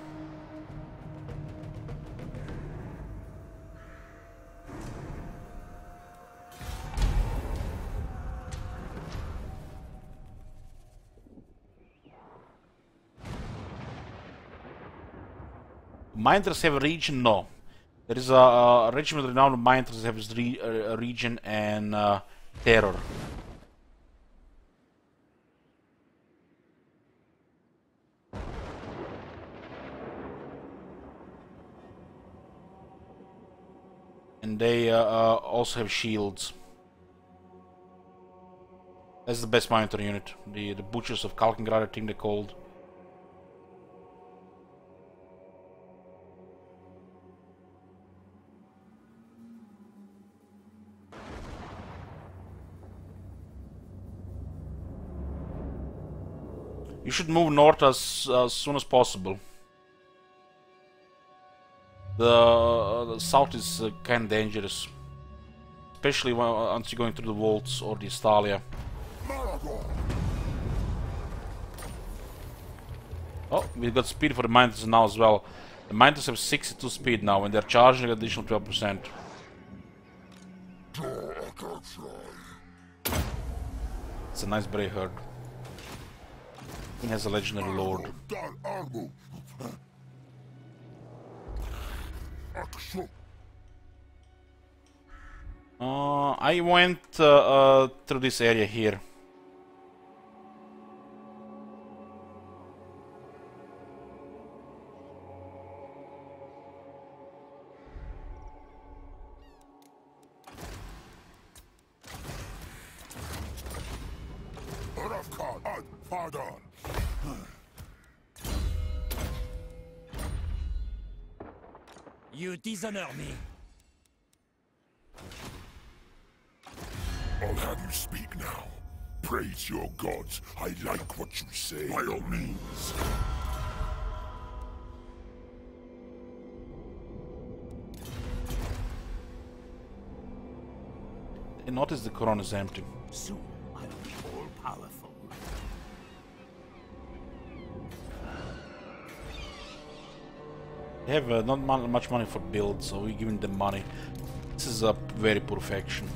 Minders have a region? No. There is a regiment renowned Minders that has a region and terror. And they also have shields. That's the best Minotaur unit. The Butchers of Kalkingrad, I think they're called. You should move north as soon as possible. The south is kind of dangerous, especially once you're going through the vaults or the Estalia. Oh, we got speed for the Minders now as well. The Minders have 62 speed now, and they're charging an additional 12%. It's a nice brave herd. He has a legendary lord. I went through this area here. You dishonor me. I'll have you speak now. Praise your gods. I like what you say. By all means. They notice the Corona is empty. Soon I'll be all-powerful. They have not much money for build, so we're giving them money. This is a very poor faction.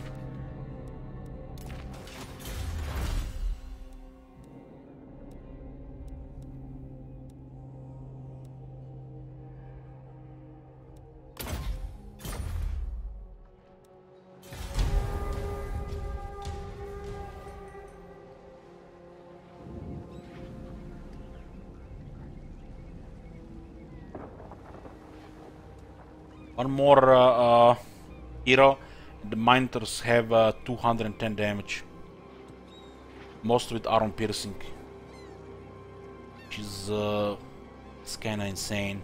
One more hero. The Minders have 210 damage. Most of it armor piercing. Which is it's kinda insane.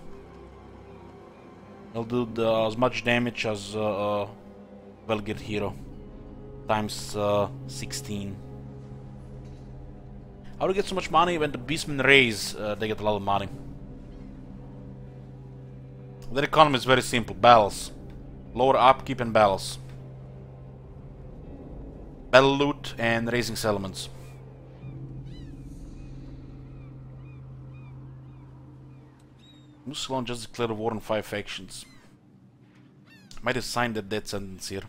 They'll do as much damage as well-geared hero. Times 16. How do you get so much money? When the Beastmen raise, they get a lot of money. Their economy is very simple. Battles. Lower upkeep and battles. Battle loot and raising settlements. Musalon just declared war on 5 factions. Might have signed a death sentence here.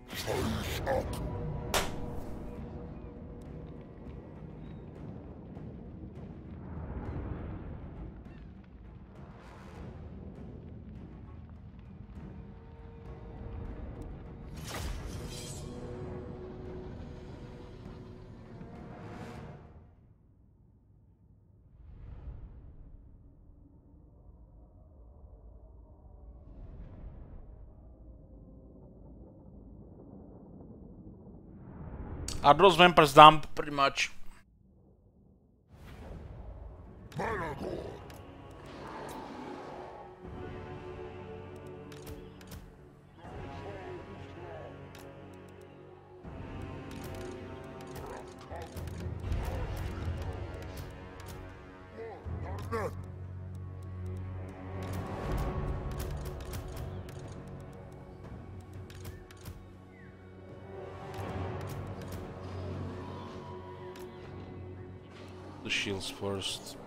Face up. Are those vampires dumb? Pretty much. The shields first.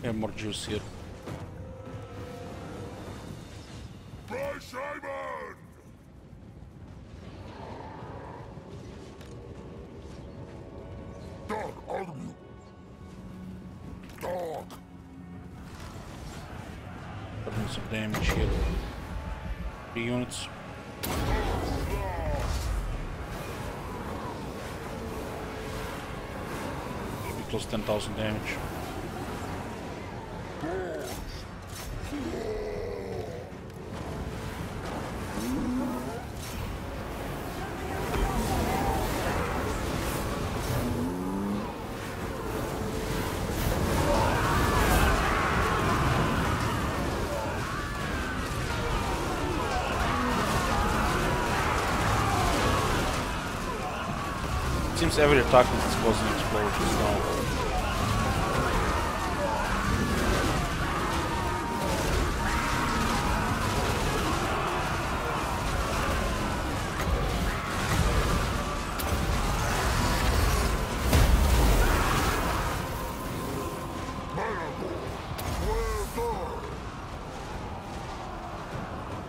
Yeah, more juice here. Simon! Dog, arm you! Dog! Putting some damage here. 3 units. Maybe close to 10,000 damage. Seems every attack is causing explosions now.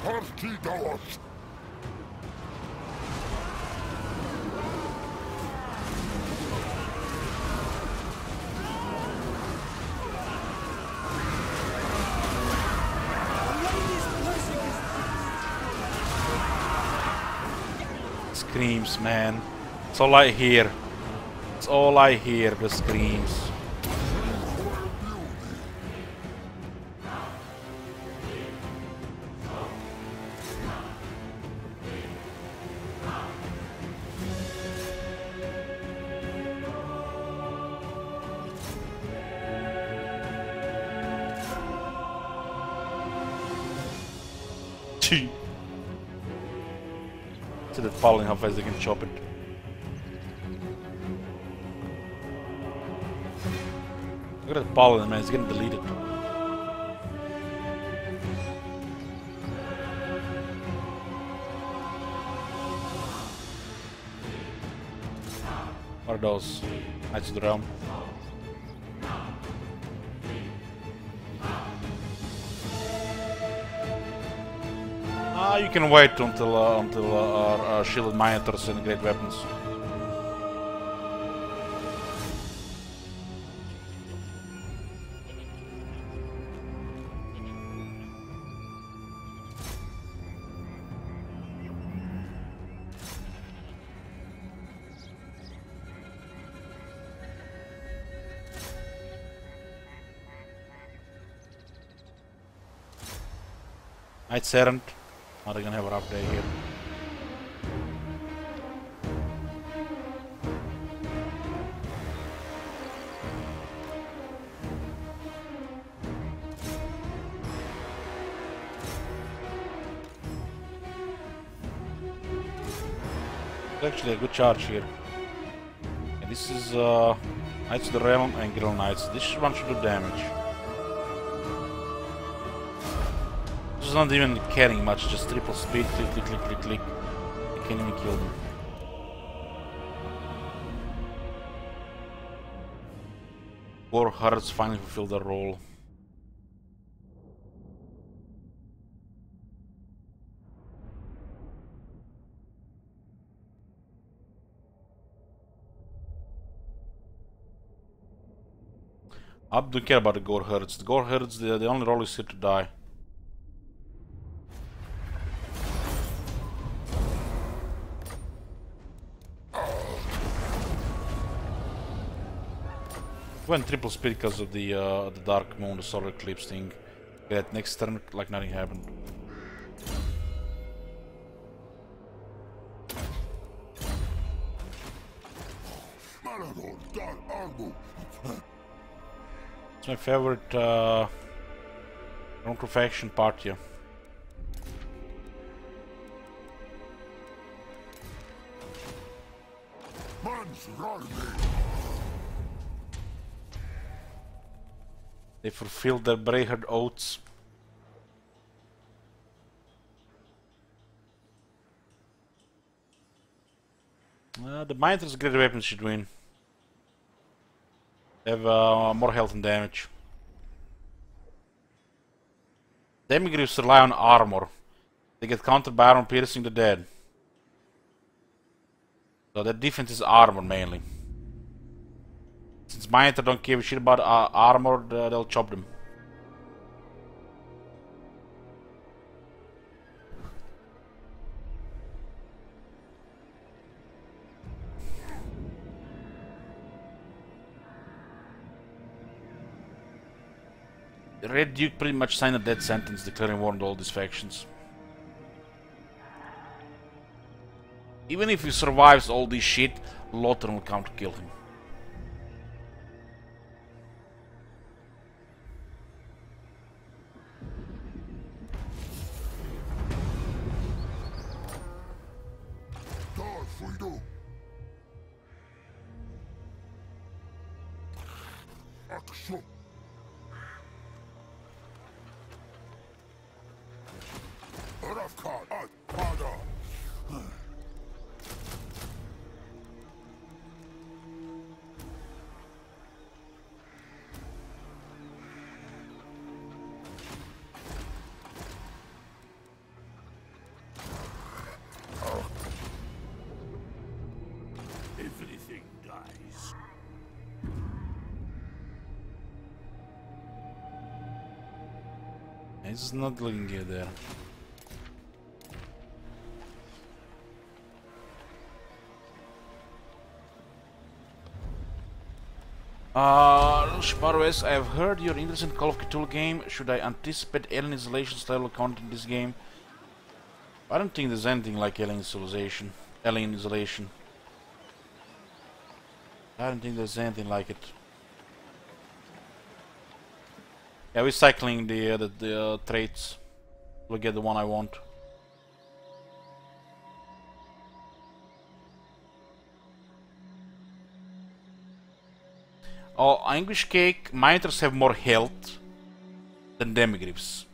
Partidos! Screams, man. It's all I hear. It's all I hear, the screams. See that falling, how fast they can chop it. Look at that pollen, man, it's getting deleted. What are those? Knights of the Realm. You can wait until our shielded minotors and great weapons. Knights Errant. Are they gonna have a rough day here? It's actually a good charge here. And this is Knights of the Realm and Grill Knights. This one should do damage. This is not even carrying much, just triple speed, click, click, click, click, click. You can't even kill them. War Hearts finally fulfilled their role. I don't care about the Gore Herds. The Gore Herds, the only role is here to die. Went triple speed because of the Dark Moon, the Solar Eclipse thing. That next turn, like nothing happened. It's my favorite faction part here. They fulfilled their Brayhard oaths. The Mitres great weapons should win. They have more health and damage. Demigryphs rely on armor. They get countered by armor piercing the dead. So their defense is armor mainly. Since Mitre don't give a shit about armor, they'll chop them. The Red Duke pretty much signed a death sentence declaring war on all these factions. Even if he survives all this shit, Lothar will come to kill him. Everything dies. It's not looking good there. Sparrows, I have heard you're interested in Call of Cthulhu game. Should I anticipate alien isolation style content in this game? I don't think there's anything like alien isolation. I don't think there's anything like it. Yeah, we're cycling the traits. We'll get the one I want. Oh, English Cake, Mitres have more health than Demigryphs.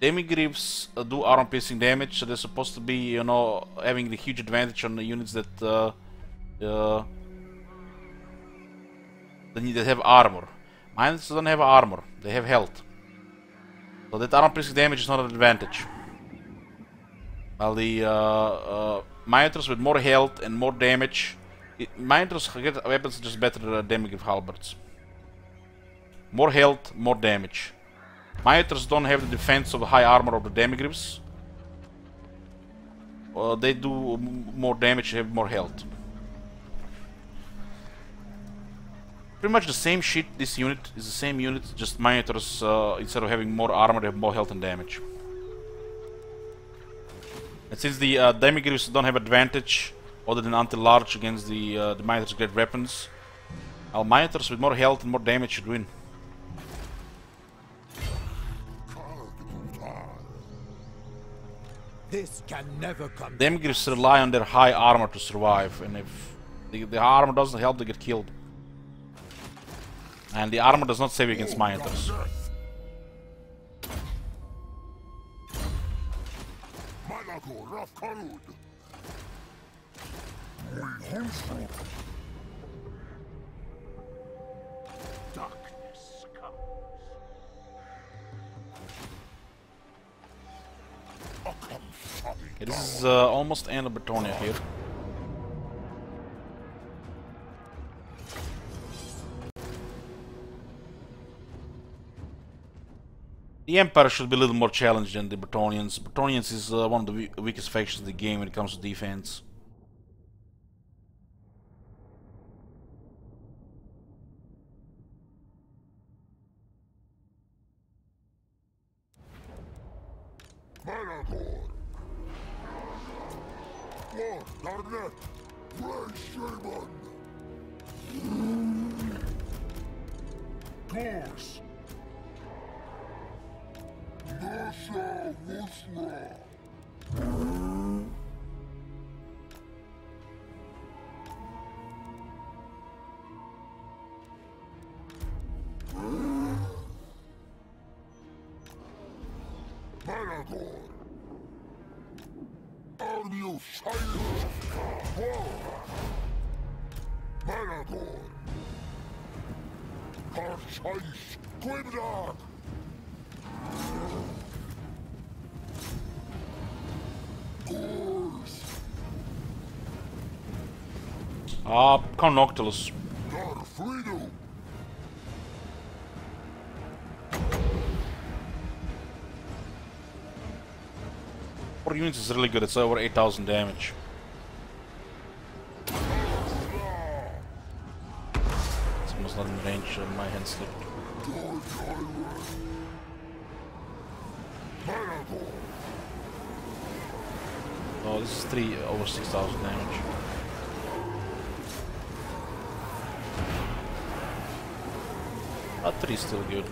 Demigryphs do armor piercing damage, so they're supposed to be, you know, having the huge advantage on the units that have armor. Mitres don't have armor, they have health. So that armor piercing damage is not an advantage. While the Mitres with more health and more damage, Mitres get weapons just better than Demigryph halberds. More health, more damage. Mitres don't have the defense of the high armor of the Demigryphs. They do more damage, have more health. Pretty much the same shit. This unit is the same unit, just Mitres instead of having more armor, they have more health and damage. And since the Demigryphs don't have advantage other than anti-large against the Mitres great weapons, Mitres with more health and more damage should win. This can never come. Demigryphs rely on their high armor to survive, and if The armor doesn't help, they get killed. And the armor does not save against Minotaurs. Darkness comes. Okay, this is almost end of Bretonia here. The Empire should be a little more challenged than the Bretonians. Bretonians is one of the weakest factions in the game when it comes to defense. Count Noctilus. Four units is really good, it's over 8,000 damage. It's almost not in range, my hand slipped. Oh, this is over 6,000 damage. That 3 is still good.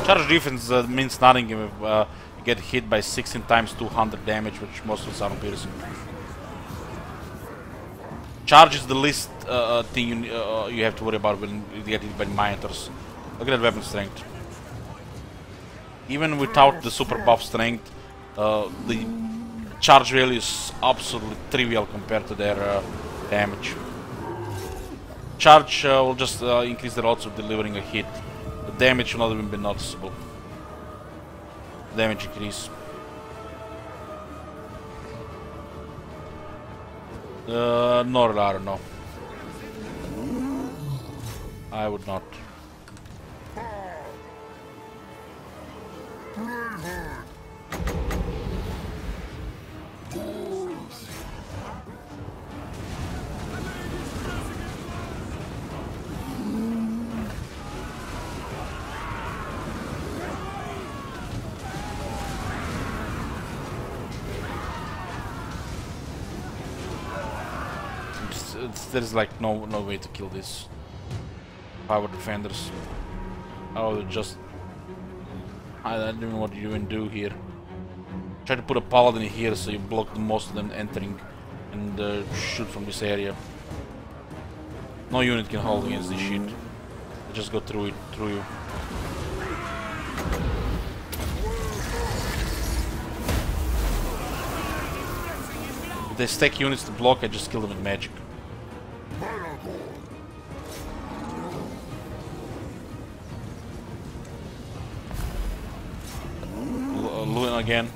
Charge defense means nothing if you get hit by 16 times 200 damage, which most of us aren't piercing. Charge is the least thing you have to worry about when you get hit by Minotaurs. Look at that weapon strength. Even without the super buff strength, the charge value is absolutely trivial compared to their damage. Charge will just increase the odds of delivering a hit. The damage will not even be noticeable. Damage increase. No, I don't know. I would not. There's like no way to kill this. Power defenders. Oh, just I don't know what you even do here. Try to put a paladin here so you block most of them entering and shoot from this area. No unit can hold against this shit. They just go through you. If they stack units to block, I just kill them with magic. Lewin again.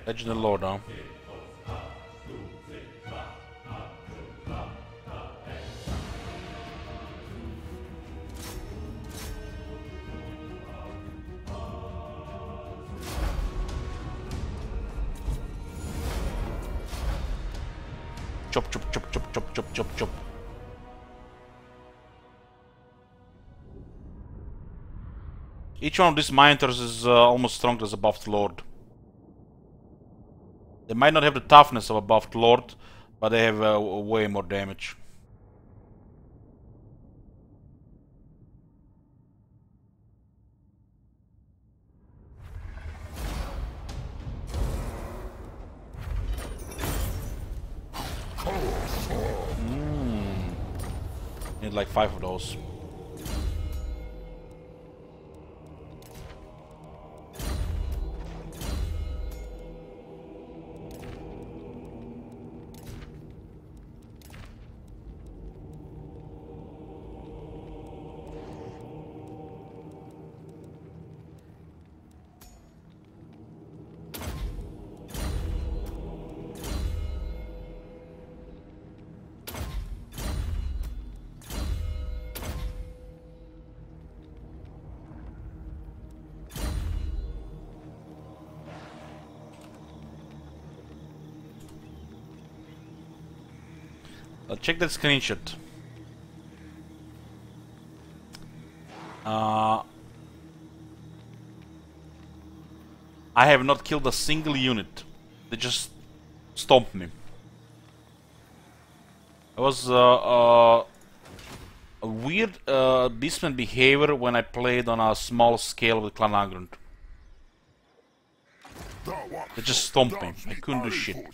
Legendary Lord, huh? Chop, chop, chop, chop, chop, chop, chop, chop. Each one of these monitors is almost stronger as a buffed lord. They might not have the toughness of a buffed lord, but they have way more damage. Need like 5 of those. Check that screenshot. I have not killed a single unit. They just stomped me. It was a weird Beastman behavior when I played on a small scale with Clan Agrund. They just stomped me. I couldn't do shit.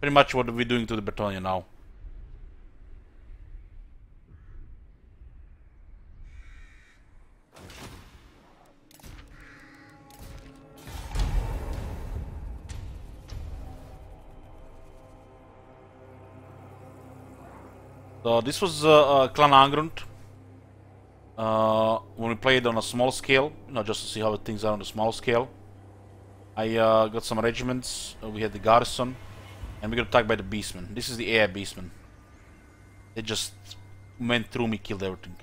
Pretty much what we're doing to the battalion now. So this was Clan Agrund. When we played on a small scale, you know, just to see how things are on a small scale. I got some regiments. We had the garrison. And we got attacked by the Beastmen. This is the AI Beastmen. They just went through me, killed everything.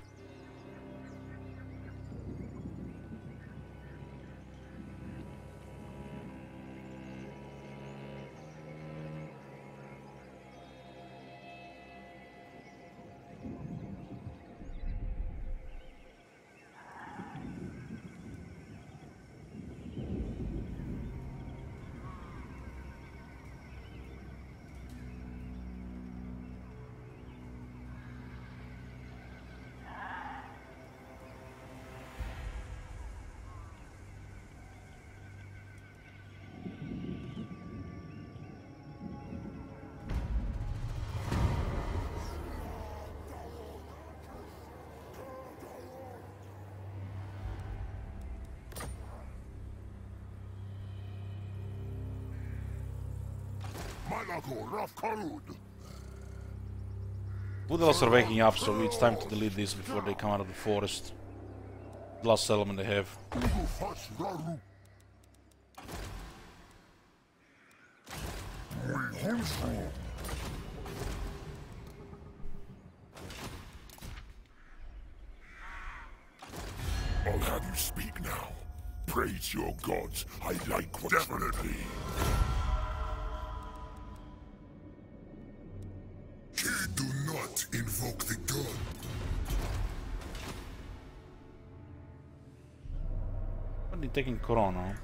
Woodels are waking up, so it's time to delete these before they come out of the forest. The last settlement they have. I'll have you speak now. Praise your gods. I like what definitely. Do not invoke the god. What are you taking Corona?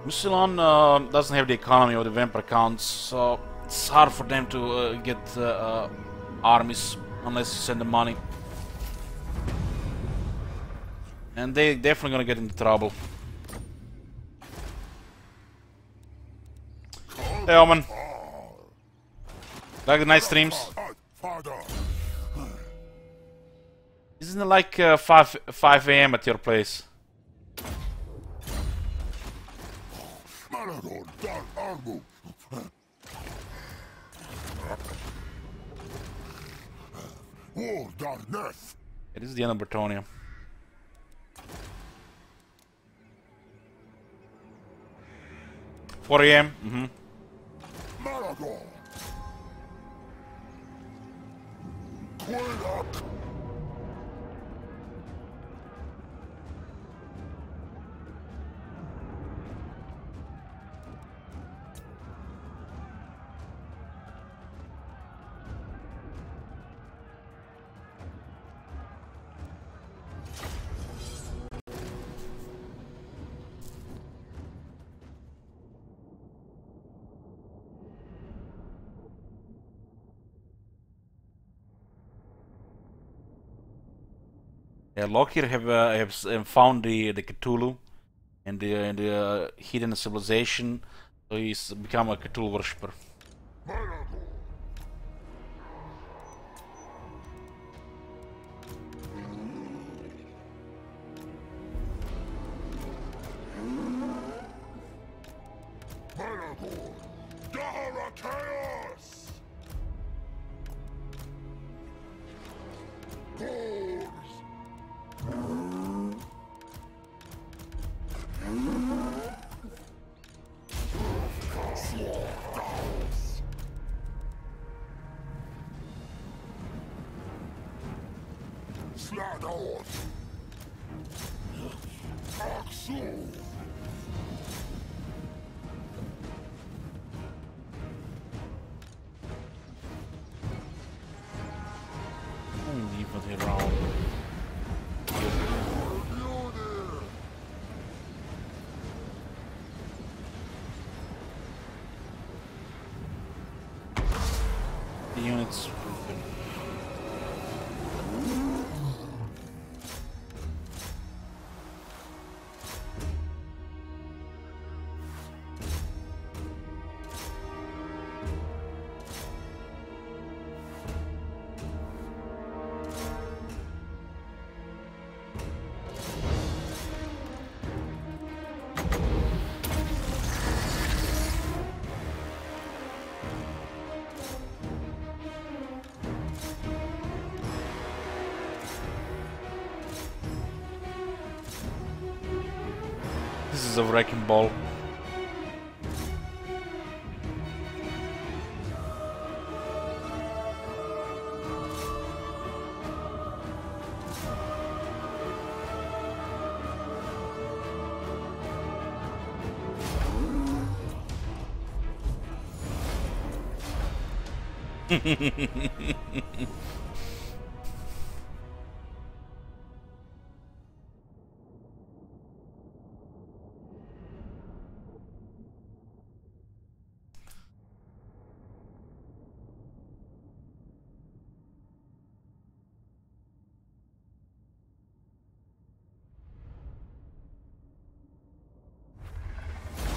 Mucilon doesn't have the economy of the vampire counts, so it's hard for them to get armies unless you send them money. And they definitely gonna get into trouble. Hey, Omen. Like the night streams? Isn't it like 5 a.m. at your place? It is the end of Bretonia. $4 a.m. Yeah, Lockyer have found the Cthulhu and the hidden civilization, so he's become a Cthulhu worshipper. The units. This is a wrecking ball.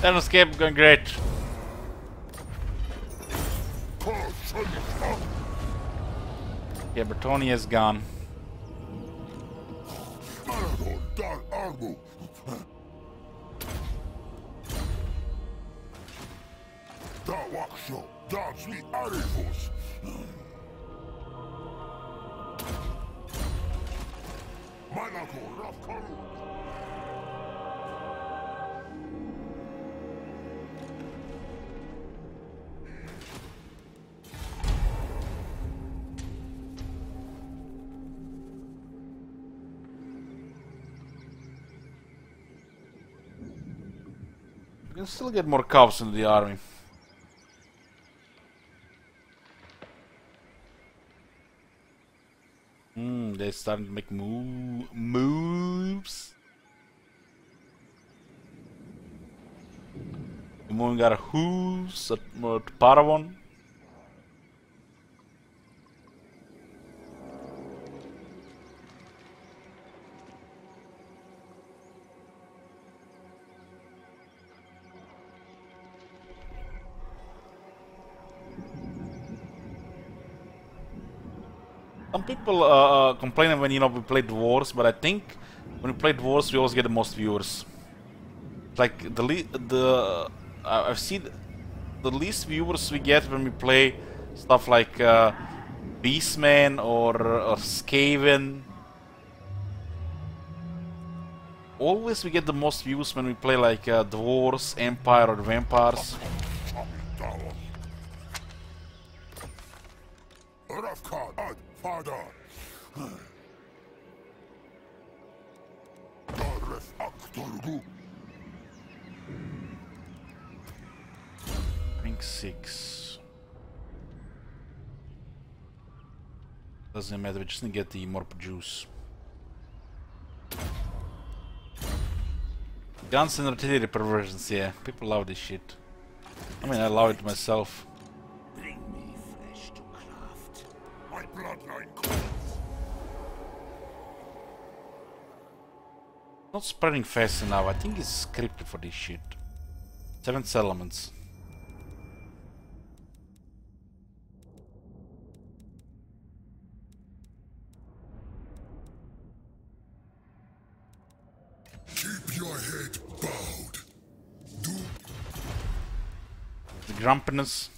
That escape going great. Yeah, Bretonia is gone. You can still get more cops into the army. They're starting to make moves. moving our hooves at Paragon. Some people complain when we play dwarves, but I think when we play dwarves we always get the most viewers. Like I've seen the least viewers we get when we play stuff like Beastmen or Skaven. Always we get the most views when we play like dwarves, Empire, or vampires. Rank 6. Doesn't matter, we just need to get the more juice. Guns and artillery perversions, yeah. People love this shit. I mean, I love it myself. Bring me flesh to craft. My bloodline calls. Not spreading fast enough. I think it's scripted for this shit. 7 settlements. Keep your head bowed. Do The grumpiness.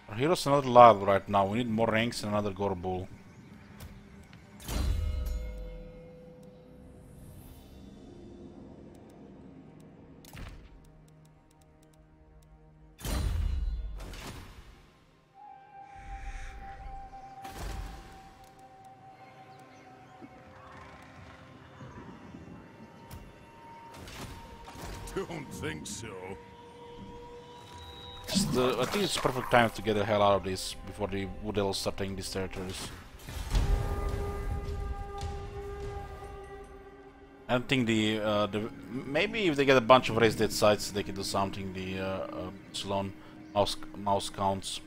Our heroes are not allowed right now. We need more ranks and another gore bull. Don't think so. I think it's perfect time to get the hell out of this before the Wood Elves start taking these territories. I don't think maybe if they get a bunch of raised dead sites they can do something. The Sloan mouse counts.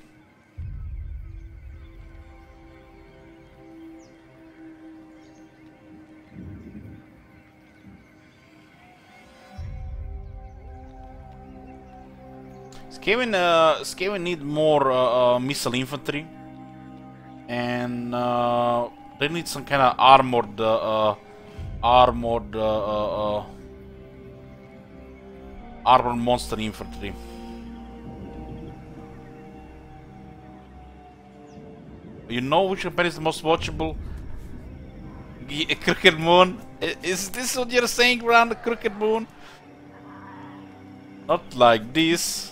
Skaven need more missile infantry, and they need some kind of armored monster infantry. You know which campaign is the most watchable? Crooked Moon? Is this what you're saying, around the Crooked Moon? Not like this.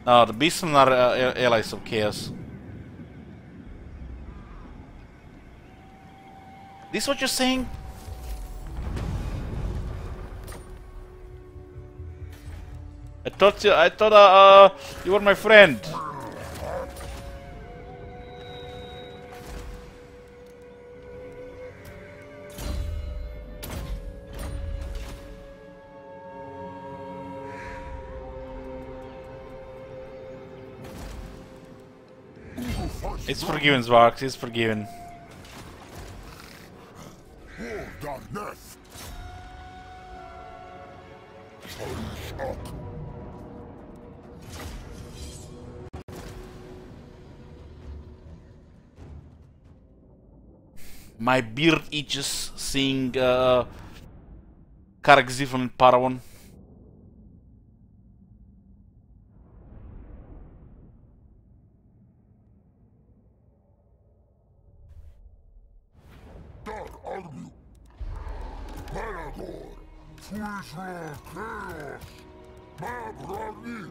No, the Beastmen are allies of Chaos. This what you're saying? I thought you were my friend. It's forgiven, Zvarks, it's forgiven. darkness. My beard itches seeing Karakzif and Paragon. Dark Army. Paragon. Swisher chaos! Mabrani!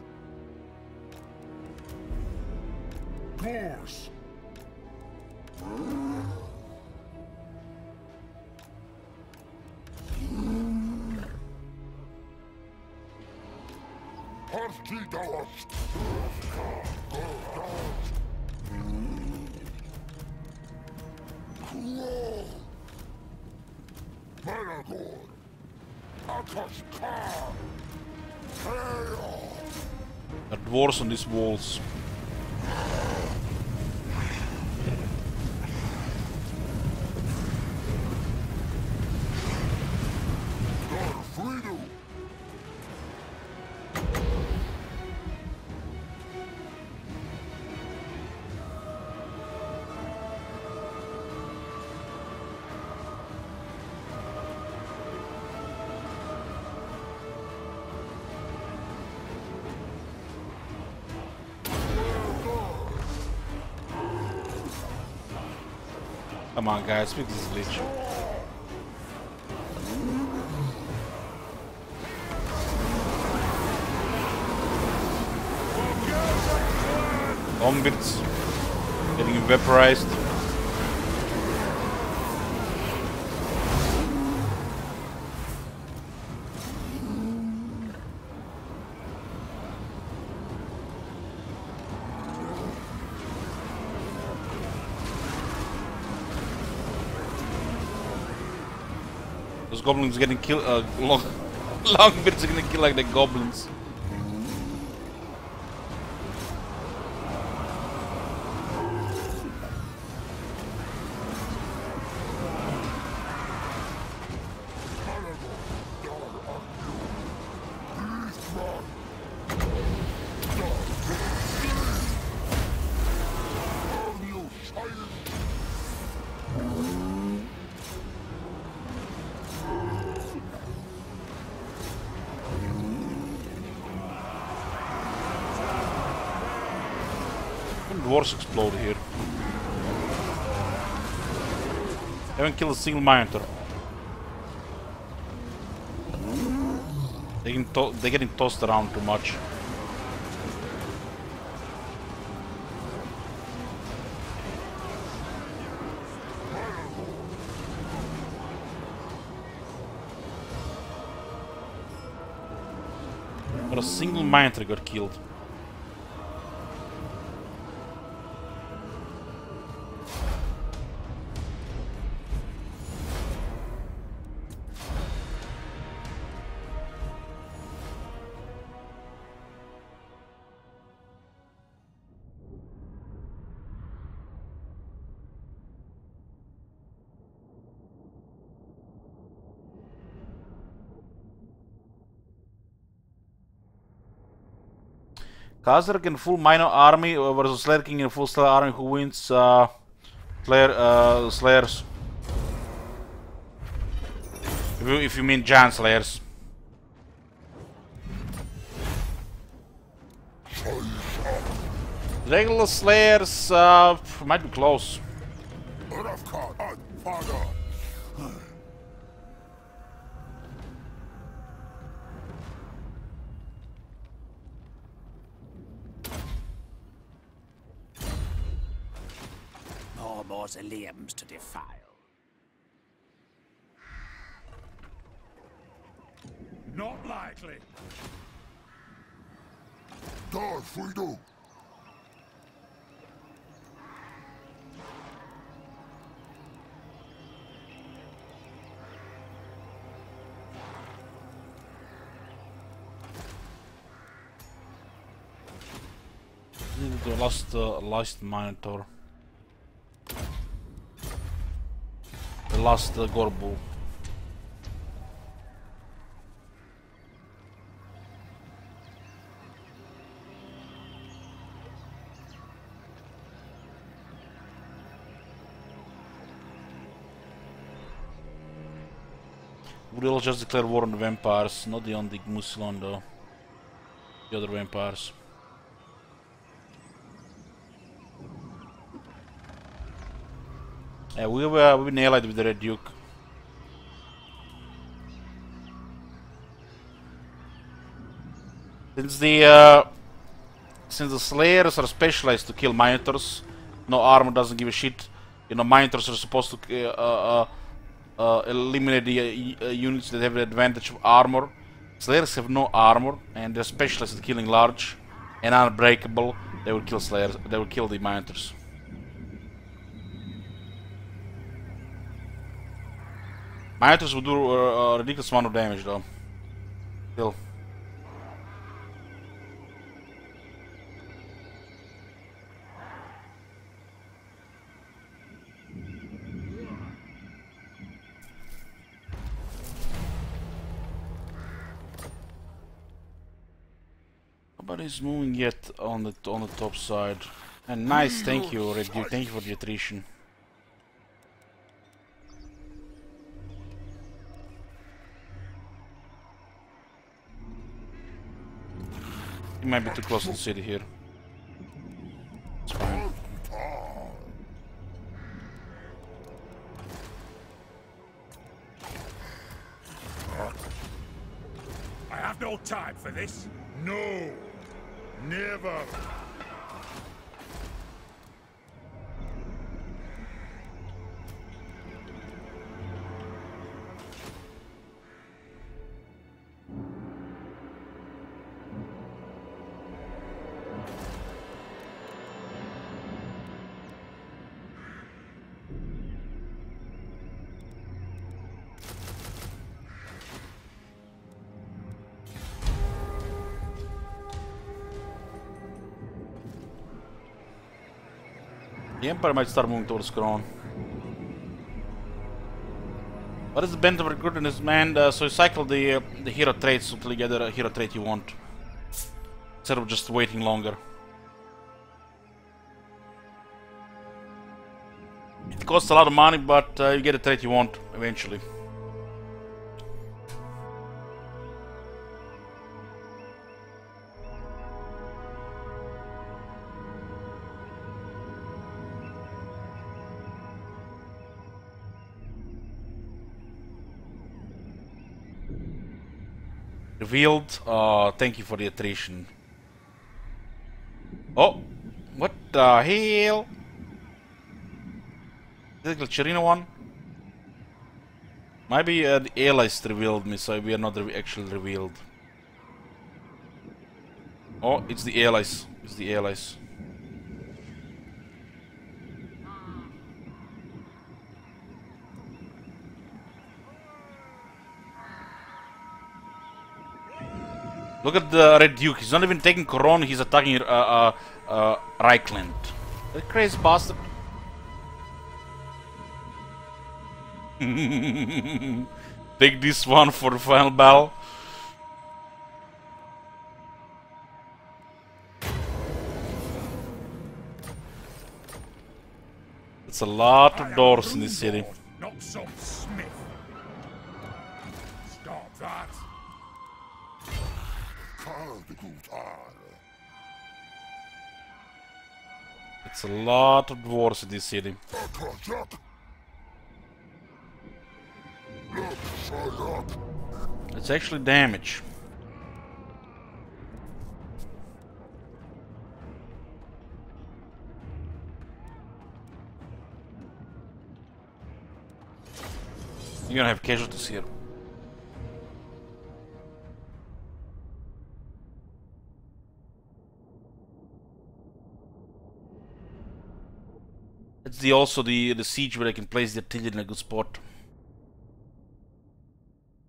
Course! Harki Dawast! Managor! Akaskar! Chaos! There are dwarves on these walls. Freedom! Come on, guys, fix this glitch. Zombies getting vaporized. Those goblins getting killed. Longbeards are gonna kill like the goblins. Dwarves explode here. Haven't killed a single minotaur. They're getting tossed around too much. Not a single minotaur got killed. Khazrak in full minor army versus Slayer King in full Slayer army. Who wins? Slayers. If you mean giant Slayers. Regular Slayers might be close. More mausoleums to defile. Not likely. God, Freedom! The last Minotaur. The last Gorbu. We'll just declare war on the vampires, not the on the Musilon though. The other vampires. Yeah, we've been allied with the Red Duke. Since the Slayers are specialized to kill Minotaurs, no armor doesn't give a shit. You know, Minotaurs are supposed to eliminate the units that have the advantage of armor. Slayers have no armor, and they're specialized at killing large and unbreakable. They will kill Slayers. They will kill the Minotaurs. Minotaurs will do a ridiculous amount of damage, though. Still. Nobody's moving yet on the top side. And nice, thank you, Red Duke. Thank you for the attrition. You might be too close to the city here. It's fine. I have no time for this. No. Never. The Empire might start moving towards Kron. What is the benefit of recruiting this man? So you cycle the hero traits until you get the hero trait you want, instead of just waiting longer. It costs a lot of money, but you get the trait you want eventually. Revealed. Thank you for the attrition. Oh, what the hell? Is it the Chirino one? Maybe the allies revealed me, so we are not actually revealed. Oh, it's the allies. It's the allies. Look at the Red Duke. He's not even taking Coron. He's attacking Reichland. That crazy bastard. Take this one for the final battle. It's a lot of doors in this city. Not some smith. Stop that. It's a lot of dwarves in this city. It's actually damage. You're gonna have casualties here. It's also the siege where I can place the artillery in a good spot.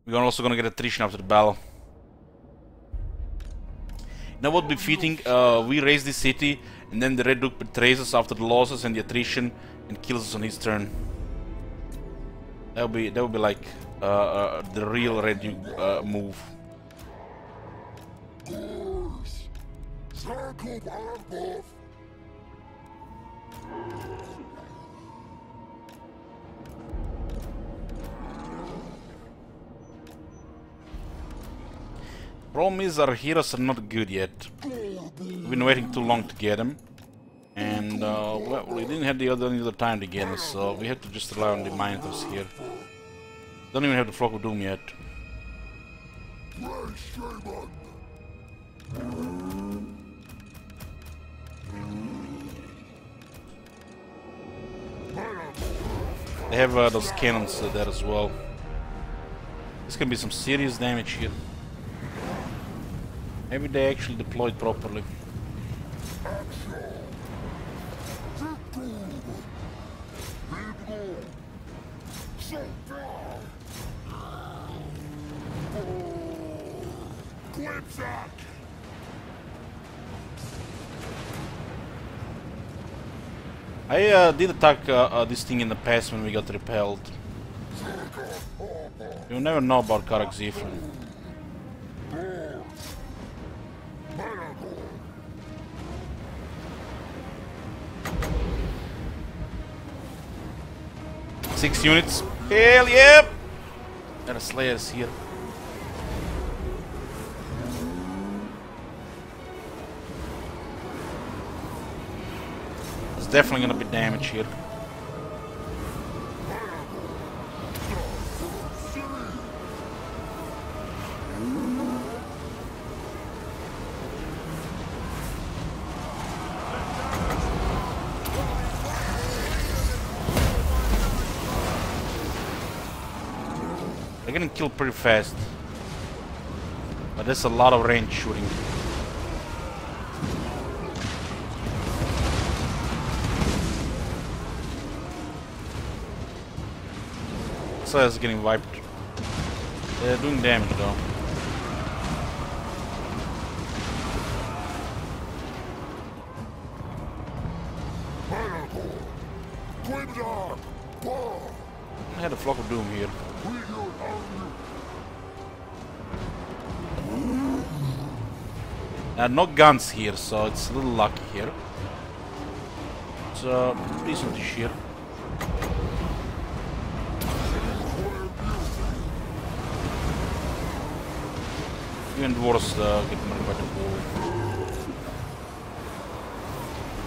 We're also gonna get attrition after the battle. Now what would be fitting? We raise this city, and then the Red Duke betrays us after the losses and the attrition, and kills us on his turn. That would be like the real Red Duke move. Problem is our heroes are not good yet. We've been waiting too long to get them, and well, we didn't have any other time to get them, so we have to just rely on the Minotaurs here. Don't even have the Flock of Doom yet. They have those cannons there as well. This can be some serious damage here. Maybe they actually deployed properly. I did attack this thing in the past when we got repelled. You never know about Karak Zephyr. Six units. Hell yeah! There are slayers here. There's definitely gonna be damage here. They're getting killed pretty fast. But there's a lot of range shooting. So it's getting wiped. They're doing damage though. I had a flock of doom here. No guns here, so it's a little lucky here. It's decent-ish here. Even dwarves get murdered by the bull.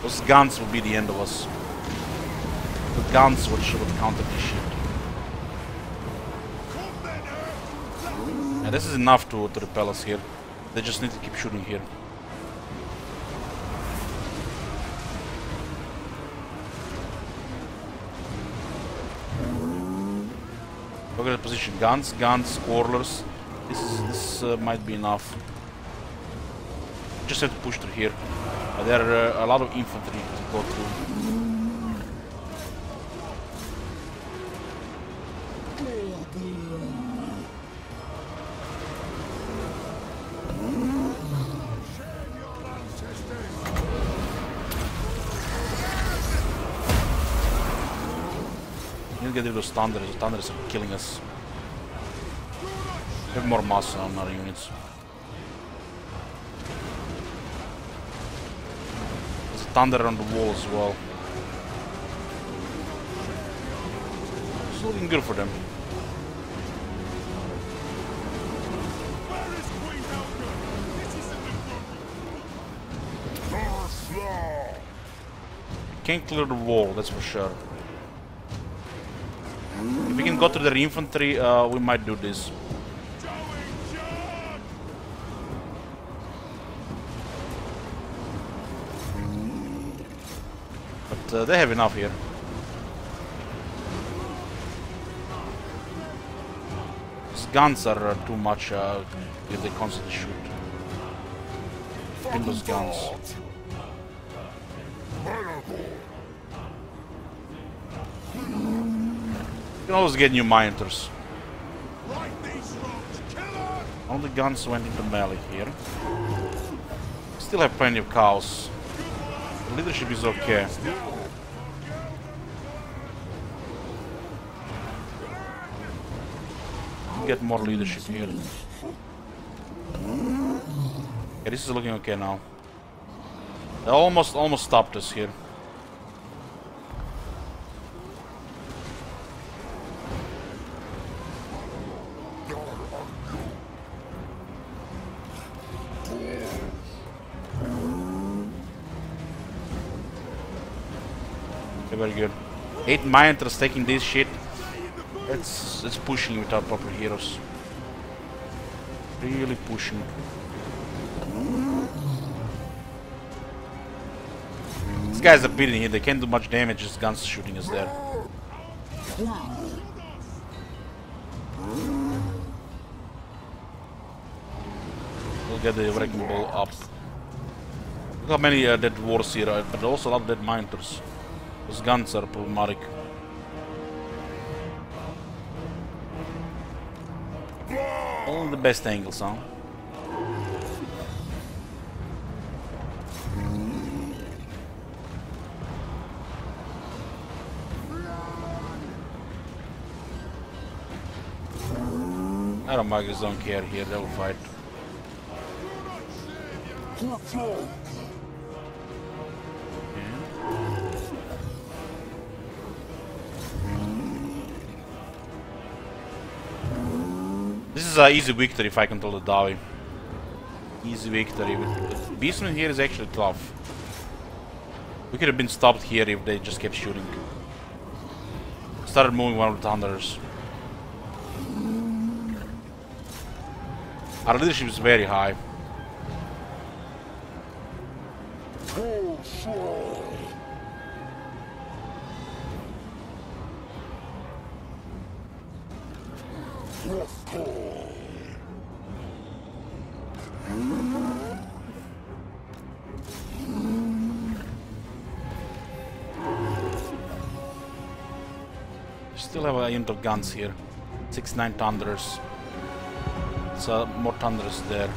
Those guns will be the end of us. The guns would counter this shit. Yeah, this is enough to repel us here. They just need to keep shooting here. Look at the position. Guns, quarrelers. This might be enough. Just have to push through here. There are a lot of infantry to go through. Get rid of those thunders. The thunders are killing us. We have more mass on our units. There's a thunder on the wall as well. It's looking good for them. Can't clear the wall, that's for sure. If we can go through their infantry, we might do this. But they have enough here. These guns are too much if they constantly shoot. In those guns. You can always get new monitors. All the guns went into melee here. Still have plenty of cows. The leadership is okay. Get more leadership here. Yeah, this is looking okay now. They almost stopped us here. Okay, very good. 8 miners taking this shit. It's pushing without proper heroes. Really pushing. guys are beating here. They can't do much damage. Just guns shooting us there. We'll get the wrecking ball up. Look how many dead wars here, but also a lot of dead miners. Those guns are problematic. All the best angles, huh? Iron Maggots don't care here, they'll fight. This is an easy victory if I control the Dawi. Easy victory. With Beastmen here is actually tough. We could have been stopped here if they just kept shooting. Started moving one of the Thunders. Our leadership is very high. Still have a unit of guns here. 6-9 Thunders. So more Thunders there.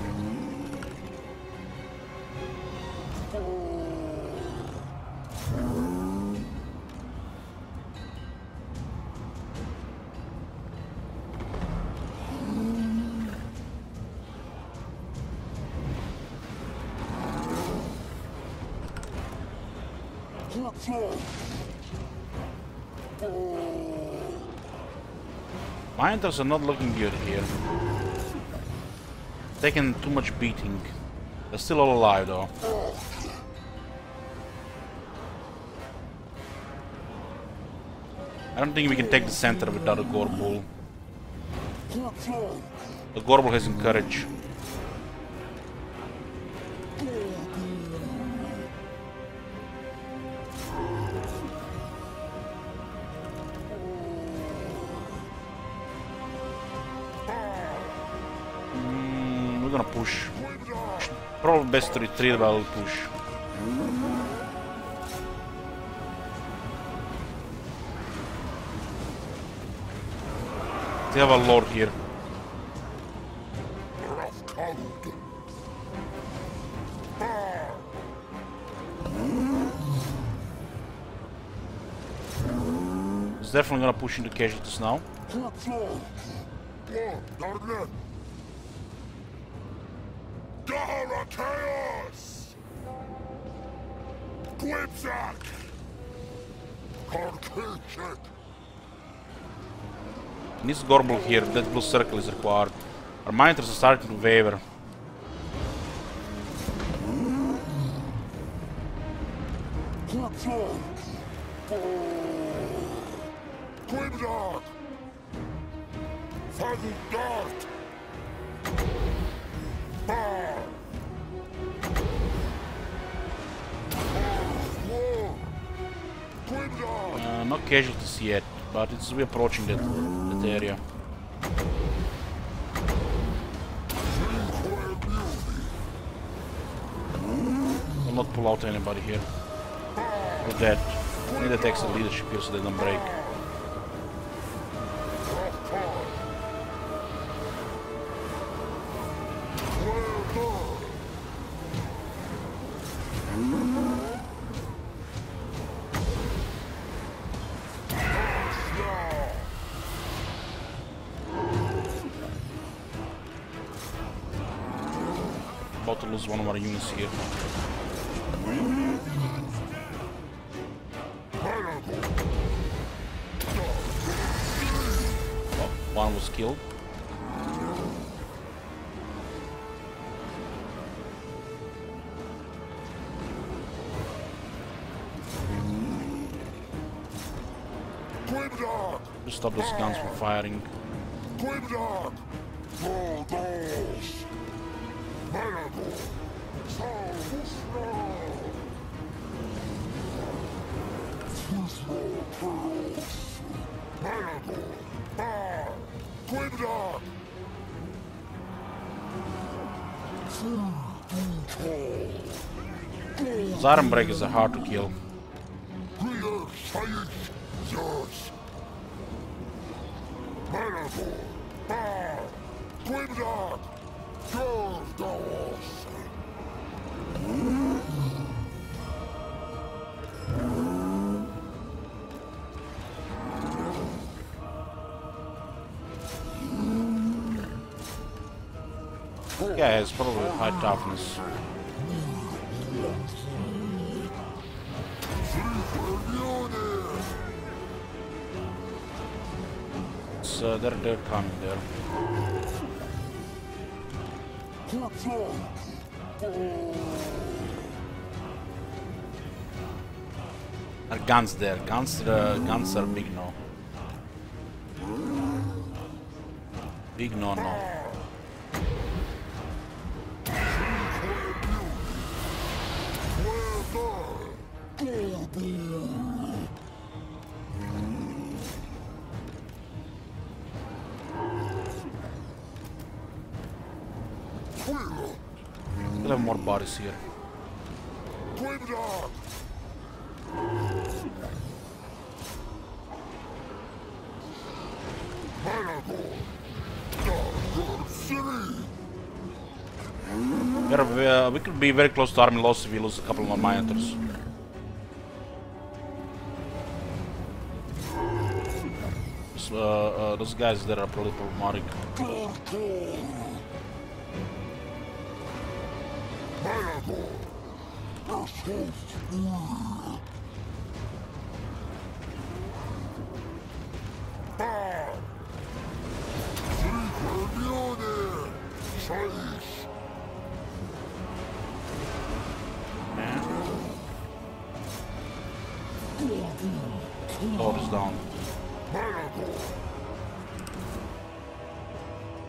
Miners are not looking good here. Taking too much beating. They're still all alive though. I don't think we can take the center without a Gorbul. The Gorbul has courage. We're gonna push. Probably best to retreat, but I'll push. They have a lord here. He's definitely gonna push into casualties now. Chaos! Quipsack! Karkirchik! Needs Gorbul here, that blue circle is required. Our miners are starting to waver. Quipsack! Father Dart! No casualties yet, but we're approaching that area. I'll not pull out anybody here. We're dead. I need to take some leadership here so they don't break. About to lose one of our units here. Oh, one was killed. To stop those guns from firing. Those iron breakers are hard to kill. Yeah, it's probably high toughness. So they're coming there. Are guns there? Guns are big no. Big no. We'll have more bodies here. We could be very close to army loss if we lose a couple more miners. Those guys there are probably problematic. Door is down.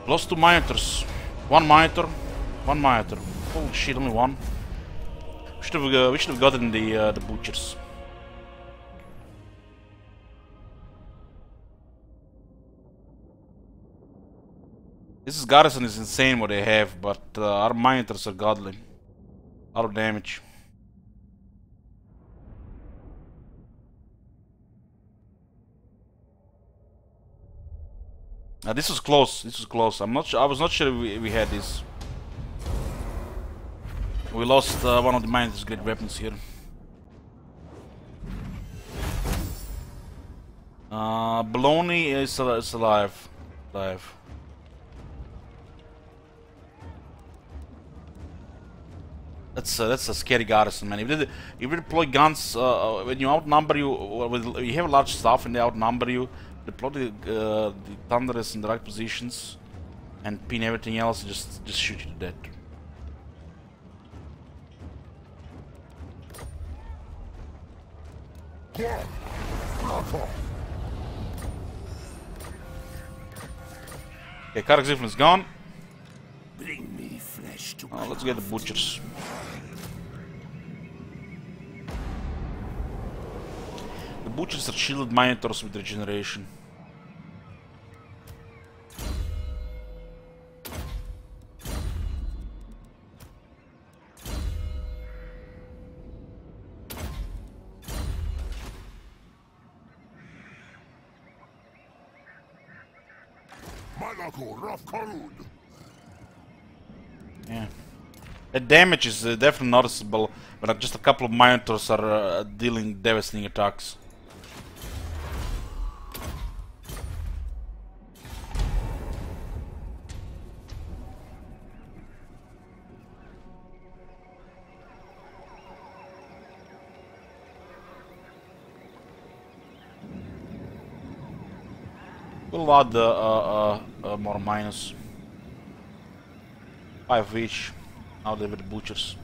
Lost 2 miners. One miner. Holy shit, only one. We should have gotten the butchers. This garrison is insane what they have, but our miners are godly. A lot of damage. This was close. I was not sure we had this. We lost one of the miners' great weapons here. Baloney is alive. That's a scary garrison, man. If you deploy guns when you outnumber you have a large staff and they outnumber you, deploy the thunderers in the right positions and pin everything else. Just shoot you to death. Okay, Karak is gone. Bring me flesh to Let's get the butchers. The butchers are shielded miners with regeneration. Yeah. The damage is definitely noticeable, but just a couple of miners are dealing devastating attacks. We'll add more miners. 5 of each. Now they with the butchers.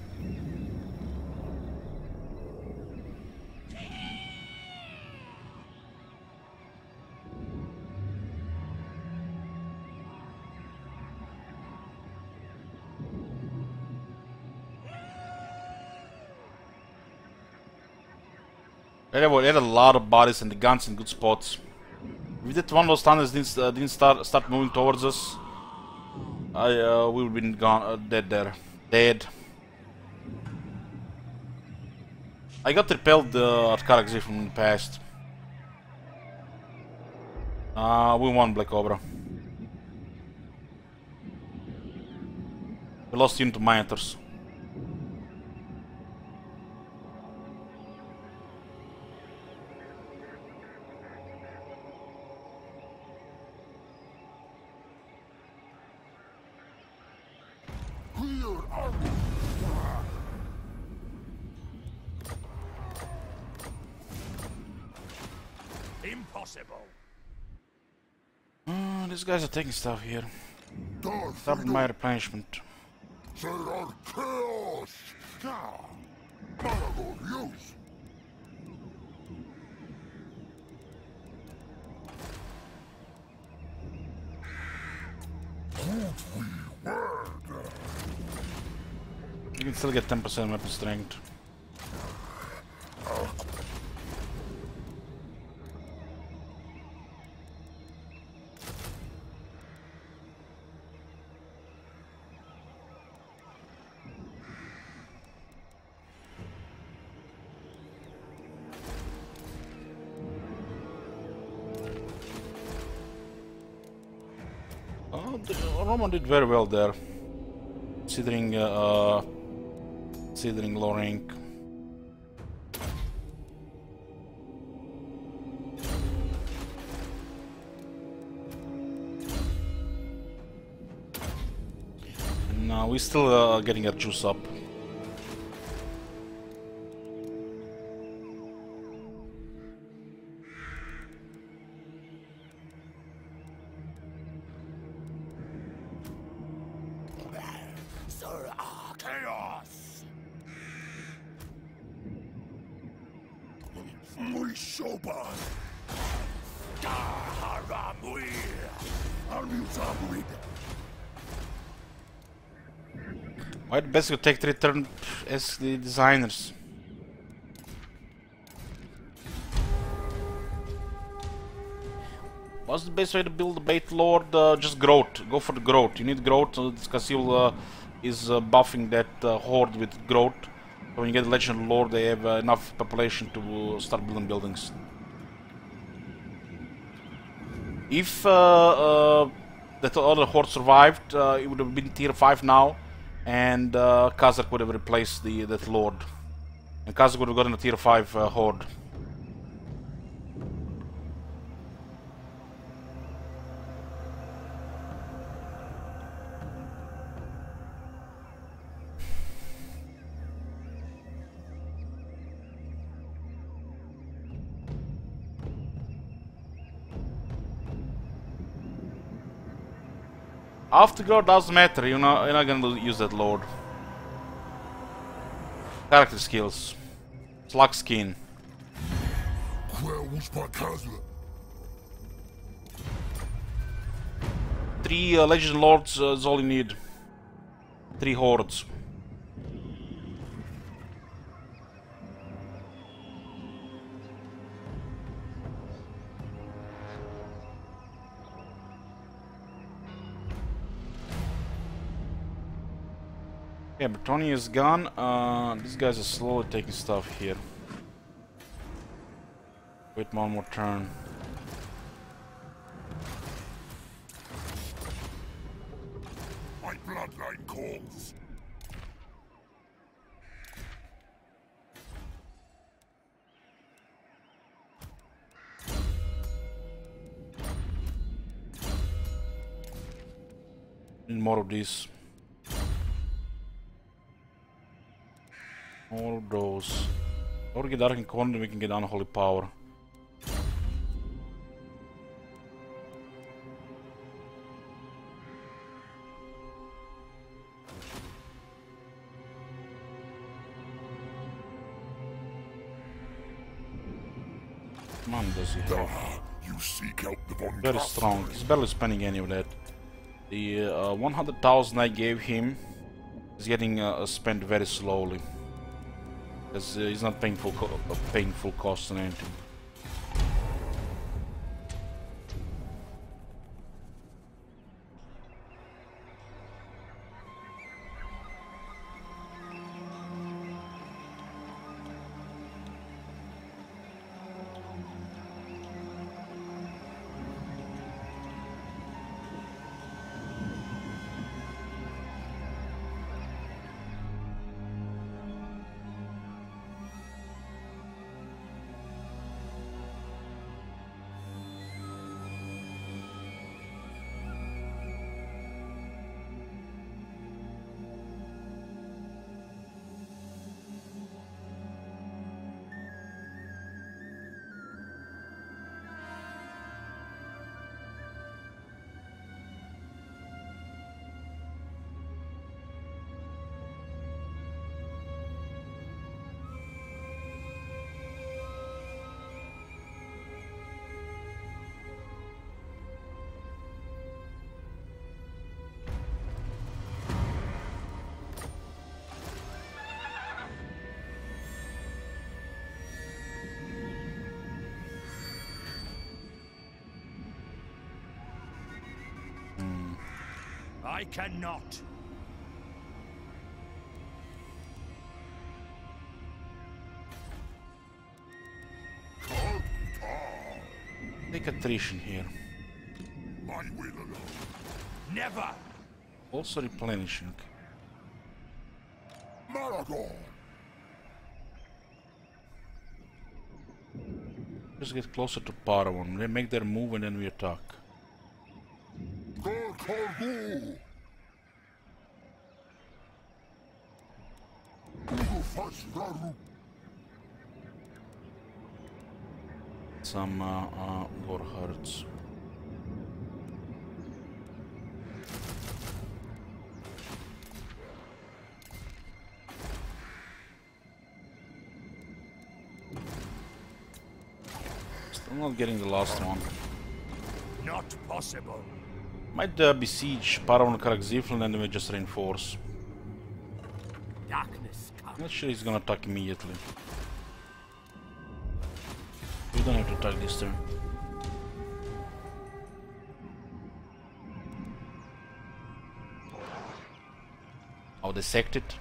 They had a lot of bodies and the guns in good spots. If that one of those tunnels didn't start moving towards us, we would have been gone, dead there. Dead. I got repelled at Karakzi from the past. We won, Black Cobra. We lost unit of Minotors. Impossible. These guys are taking stuff here. Stop my replenishment. There are chaos! Malagor, use! Good we word! You can still get 10% weapon strength. Roman did very well there, considering low rank. And we're still getting our juice up. Chaos! Shoba! Why'd best you take the return as the designers? What's the best way to build a bait lord? Just growth. Go for the growth. You need growth because you'll is buffing that horde with growth. So when you get a legend lord, they have enough population to start building buildings. If that other horde survived, it would have been tier 5 now, and Kazakh would have replaced that lord, and Kazakh would have gotten a tier 5 horde. Afterglow doesn't matter, you're not gonna use that lord. Character skills. Slug skin. Where was Bakazla? 3 legend lords is all you need. 3 hordes. Yeah, Bertoni is gone. These guys are slowly taking stuff here. Wait one more turn. My bloodline calls. Need more of these. All of those. Or we get Dark and Corner, we can get Unholy Power. Man, does he have? You seek out the Von Very Graff strong. He's barely spending any of that. The 100,000 I gave him is getting spent very slowly. Because he's not paying full cost on anything. I cannot. Take attrition here. My will alone. Never! Also replenishing. Maragon! Just get closer to Paragon. They make their move and then we attack. Cargo! Some war hurts. Still not getting the last one. Not possible. Might besiege Paragon Karakzifl and then we just reinforce. Darkness comes. Not sure he's gonna attack immediately. We don't have to attack this turn. Oh, they sacked it.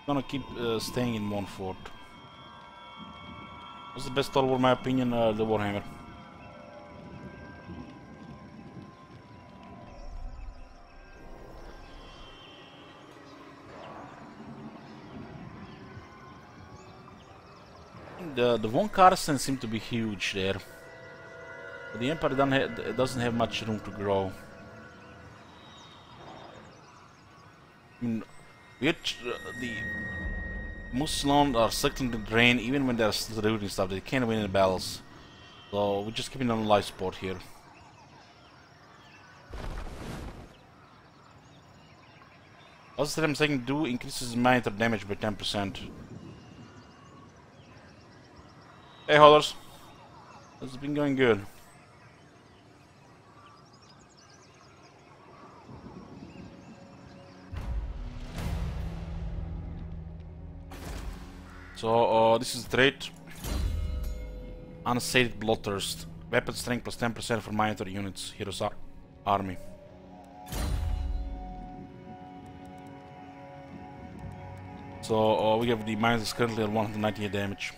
Gonna keep staying in one fort. What's the best Star in my opinion? The Warhammer. The Von Karsten seem to be huge there. But the Empire doesn't have much room to grow. I mean, the Muslon are sucking the drain even when they're looting stuff. They can't win the battles. So we're just keeping on a life support here. Also, I'm saying do increases minor damage by 10%. Hey, holders. This has been going good. So, this is the trait. Unsated Bloodthirst. Weapon strength plus 10% for minotaur units. Heroes army. So, we have the minotaur is currently at 198 damage.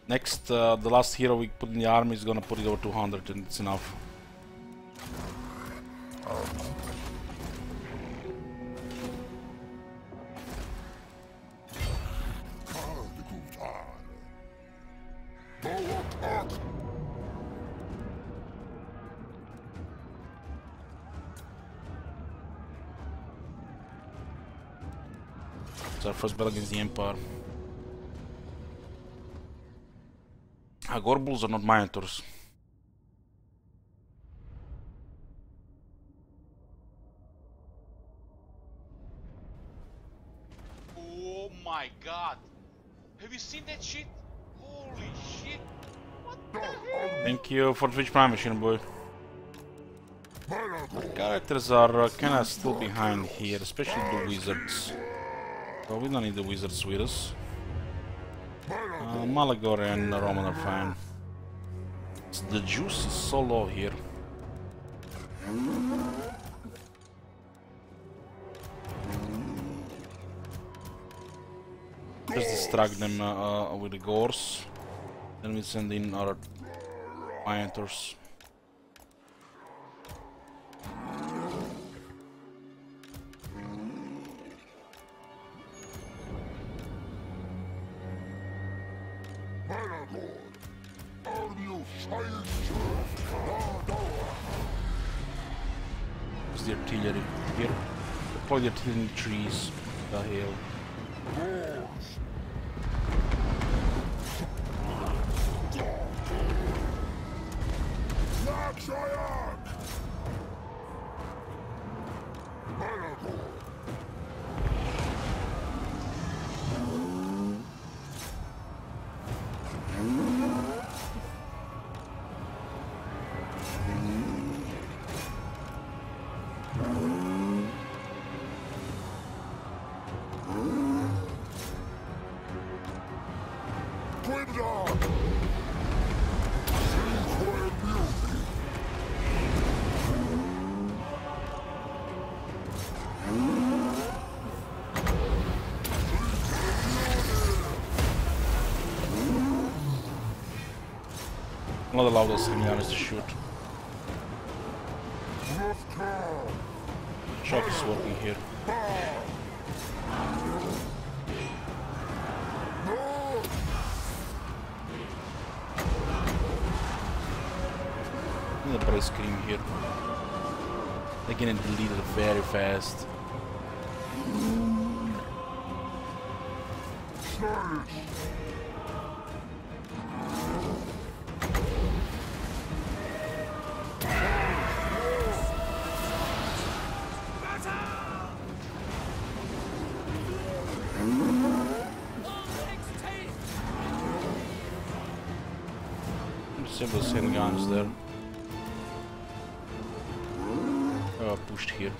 Next, the last hero we put in the army is gonna put it over 200 and it's enough. It's our first battle against the Empire. Gorbulls are not minotaurs. Oh my god! Have you seen that shit? Holy shit! What the hell? Thank you for the Twitch Prime, Machine Boy. Characters are kinda still behind here, especially the wizards. So we don't need the wizards with us. Malagor and Roman are fine. The juice is so low here. Just distract them with the gores. Then we send in our Pioneers. Where's the artillery? Here. Deploy the artillery in the trees. The hell. Not allow those semi-armies to shoot. Shock is working here. The brace scream here. They're getting deleted very fast. Several sail guns there. Pushed here.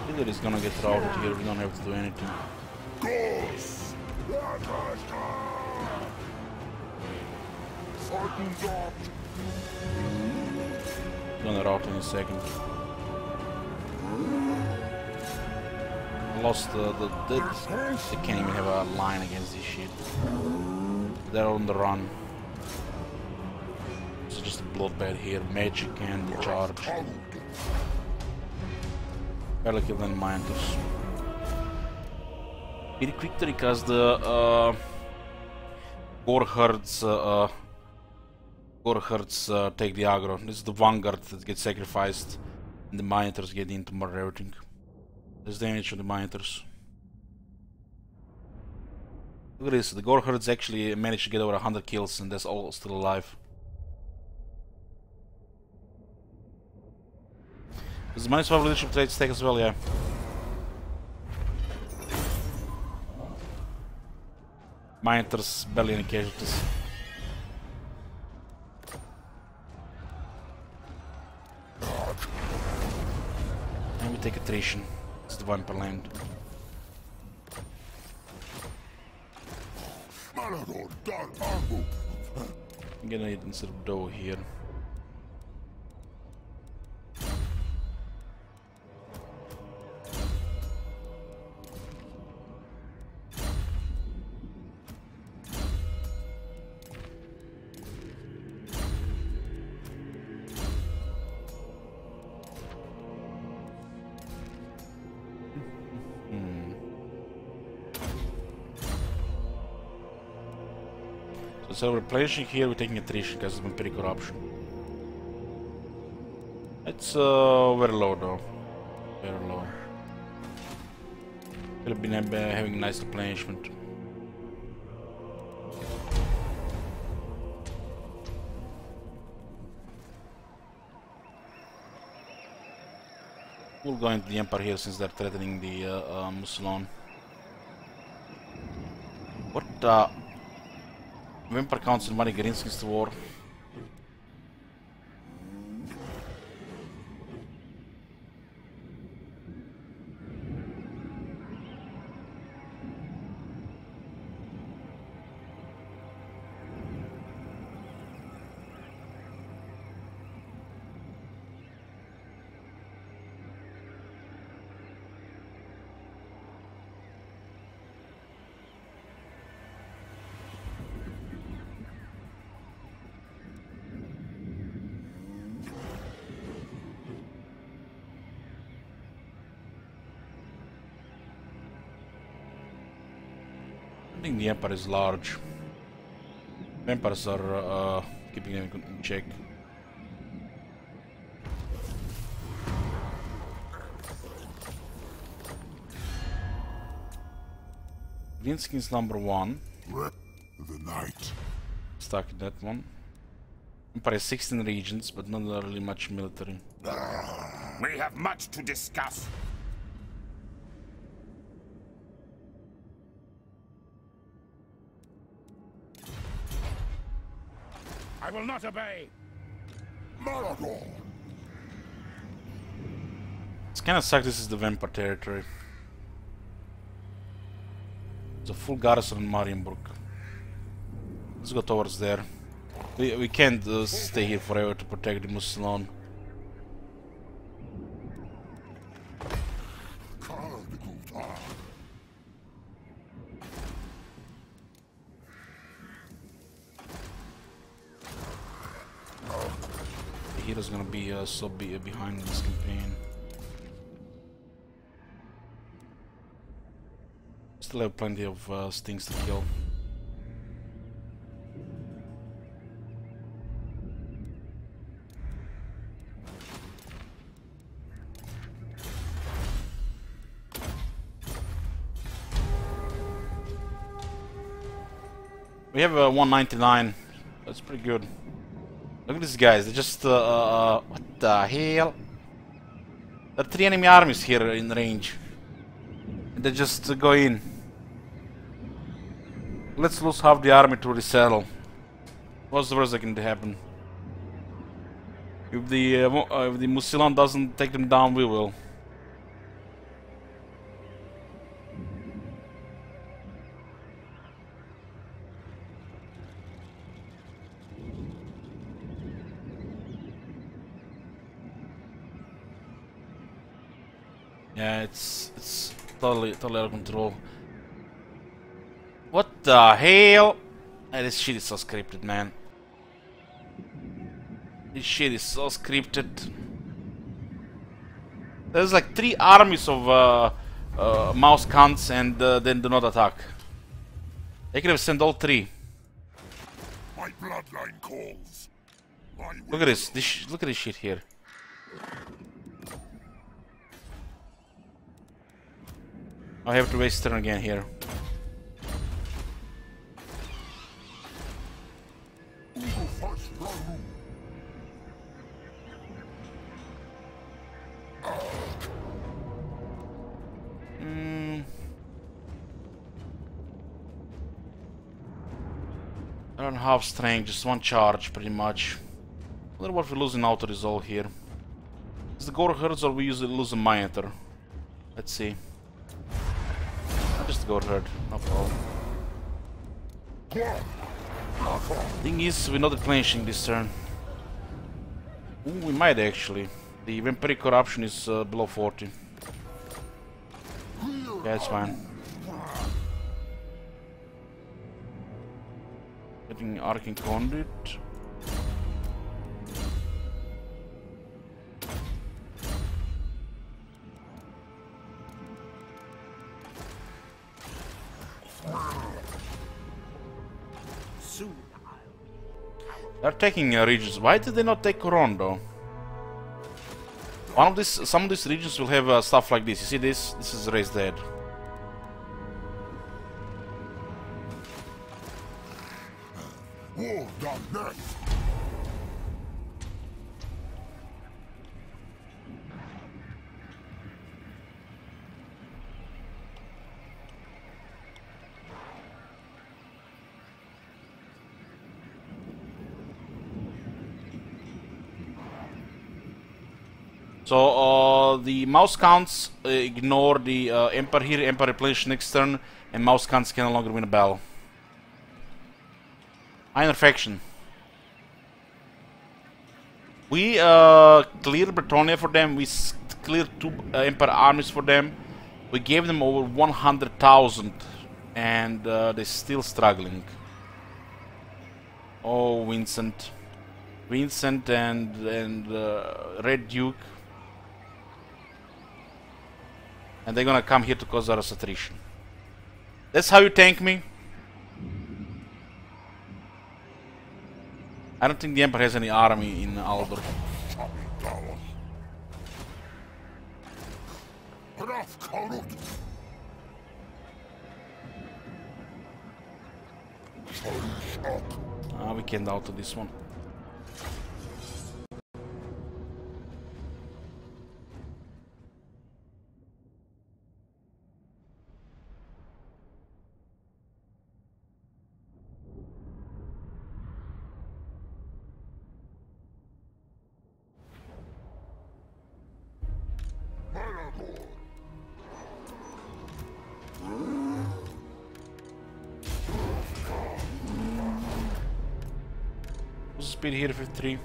Hitler is gonna get routed here, we don't have to do anything. Gonna rout in a second. Lost they can't even have a line against this shit. They're on the run. It's just a bloodbath here. Magic and charge. Better kill than Minders. Pretty quick because the Gore herds take the aggro. This is the vanguard that gets sacrificed, and the Miners get into murder everything. There's damage on the Miners. Look at this, the Gore herds actually managed to get over 100 kills, and that's all still alive. Does the minus 5 leadership traits take as well, yeah. Miners barely any casualties. And we take attrition. It's the one per land. I'm gonna hit instead of dough here. So replenishing here, we're taking attrition because it's vampiric corruption. It's very low though. Very low. Could have been having nice replenishment. We'll go into the Empire here since they're threatening the Musulon. What Vampire Council money against the war. I think the Empire is large. Vampires are keeping them in check. Vinskin's number 1. The night. Stuck in that one. Empire has 16 regions, but not really much military. We have much to discuss. I will not obey. Maradon. It's kinda sucks this is the Vampire territory. It's a full garrison in Marienburg. Let's go towards there. We can't stay here forever to protect the Musilon. The hero's gonna be behind this campaign. Still have plenty of stings to kill. We have 199. That's pretty good. Look at these guys. They just what the hell? There are 3 enemy armies here in range. And they just go in. Let's lose half the army to resettle. What's the worst that can happen? If the Musilon doesn't take them down, we will. Yeah, it's totally out of control. What the hell? This shit is so scripted, man. This shit is so scripted. There's like 3 armies of mouse cunts and then do not attack. They could have sent all 3. My bloodline calls. Look at this. Look at this shit here. I have to waste turn again here. I don't have strength, just 1 charge pretty much. I wonder what we're losing auto resolve here. Is the gore hurts or we usually lose a monitor? Let's see. Just go hurt, no problem. Thing is, we're not replenishing this turn. Ooh, we might actually. The vampiric corruption is below 40. Yeah, it's fine. Getting arcing conduit. They're taking regions. Why did they not take Corondo? Some of these regions will have stuff like this. You see this? This is raised dead. War done next. So the mouse counts ignore the Emperor here, Emperor replenish next turn, and mouse counts can no longer win a battle. Minor faction. We cleared Bretonia for them, we cleared 2 Emperor armies for them, we gave them over 100,000 and they're still struggling. Oh, Vincent. Vincent and Red Duke. And they're gonna come here to cause us attrition. That's how you tank me? I don't think the Emperor has any army in Aldor. We can't auto this one. What's the speed here? 53.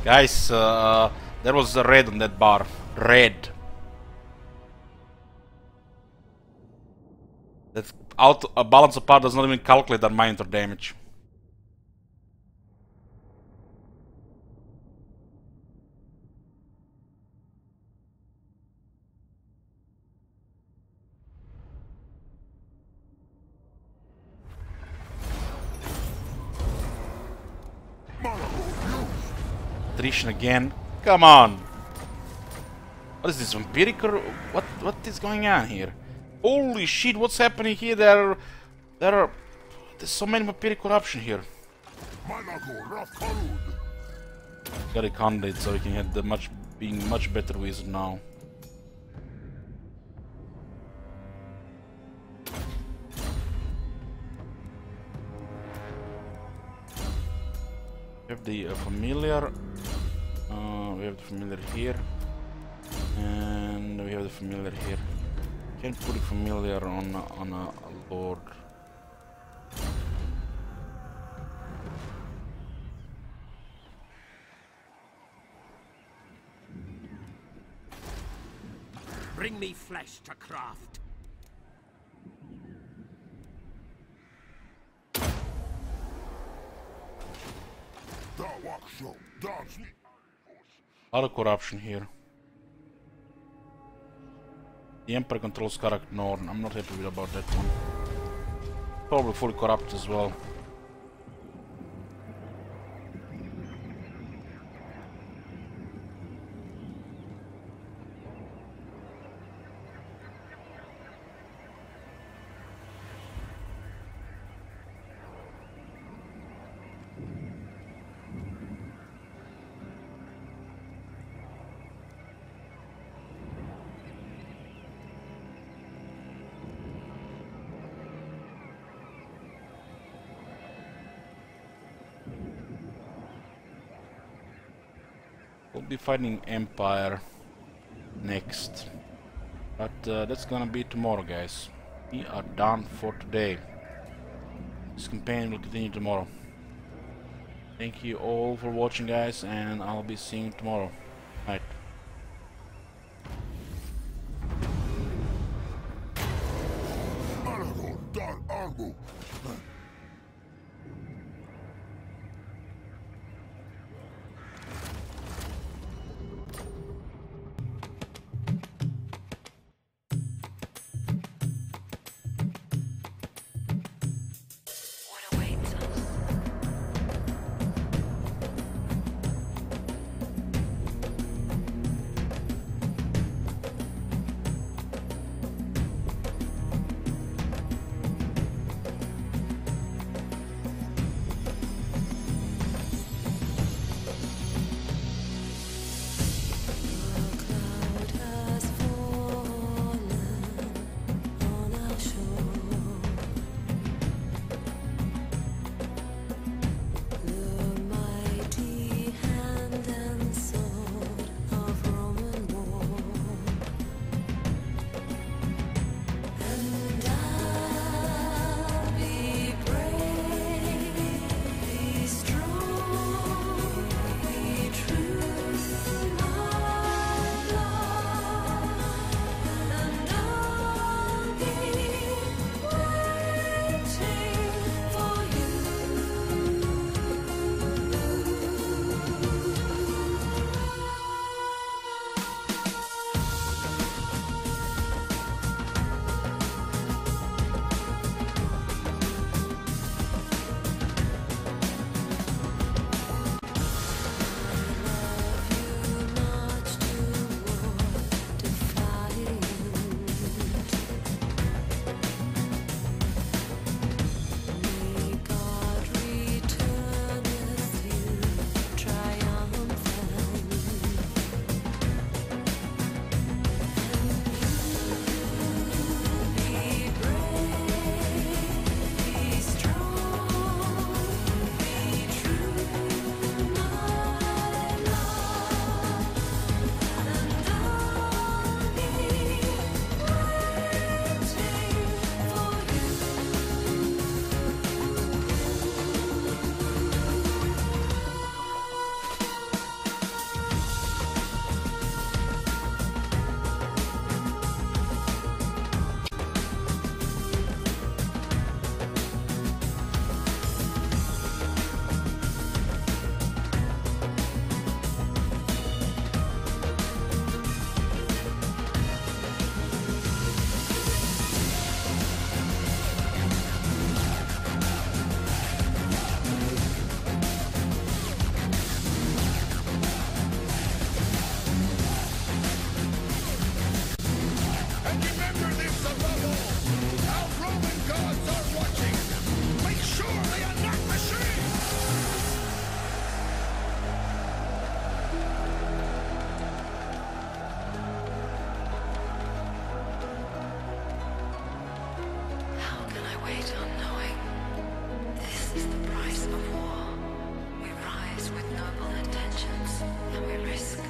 Guys, there was a red on that bar. Red. That balance apart does not even calculate that minor damage. Attrition again. Come on. What is this, vampiric or what is going on here? Holy shit, what's happening here? There's so many vampiric corruption here. Got a candidate so we can have the being much better wizard now. We have the familiar. We have the familiar here, and we have the familiar here. Can't put a familiar on a lord. Bring me flesh to craft. A lot of corruption here. The Emperor controls Karak Norn. I'm not happy about that one. Probably fully corrupt as well. We'll be fighting Empire next. But that's gonna be tomorrow, guys. We are done for today. This campaign will continue tomorrow. Thank you all for watching, guys, and I'll be seeing you tomorrow. Night. wait unknowing. This is the price of war. We rise with noble intentions, and we risk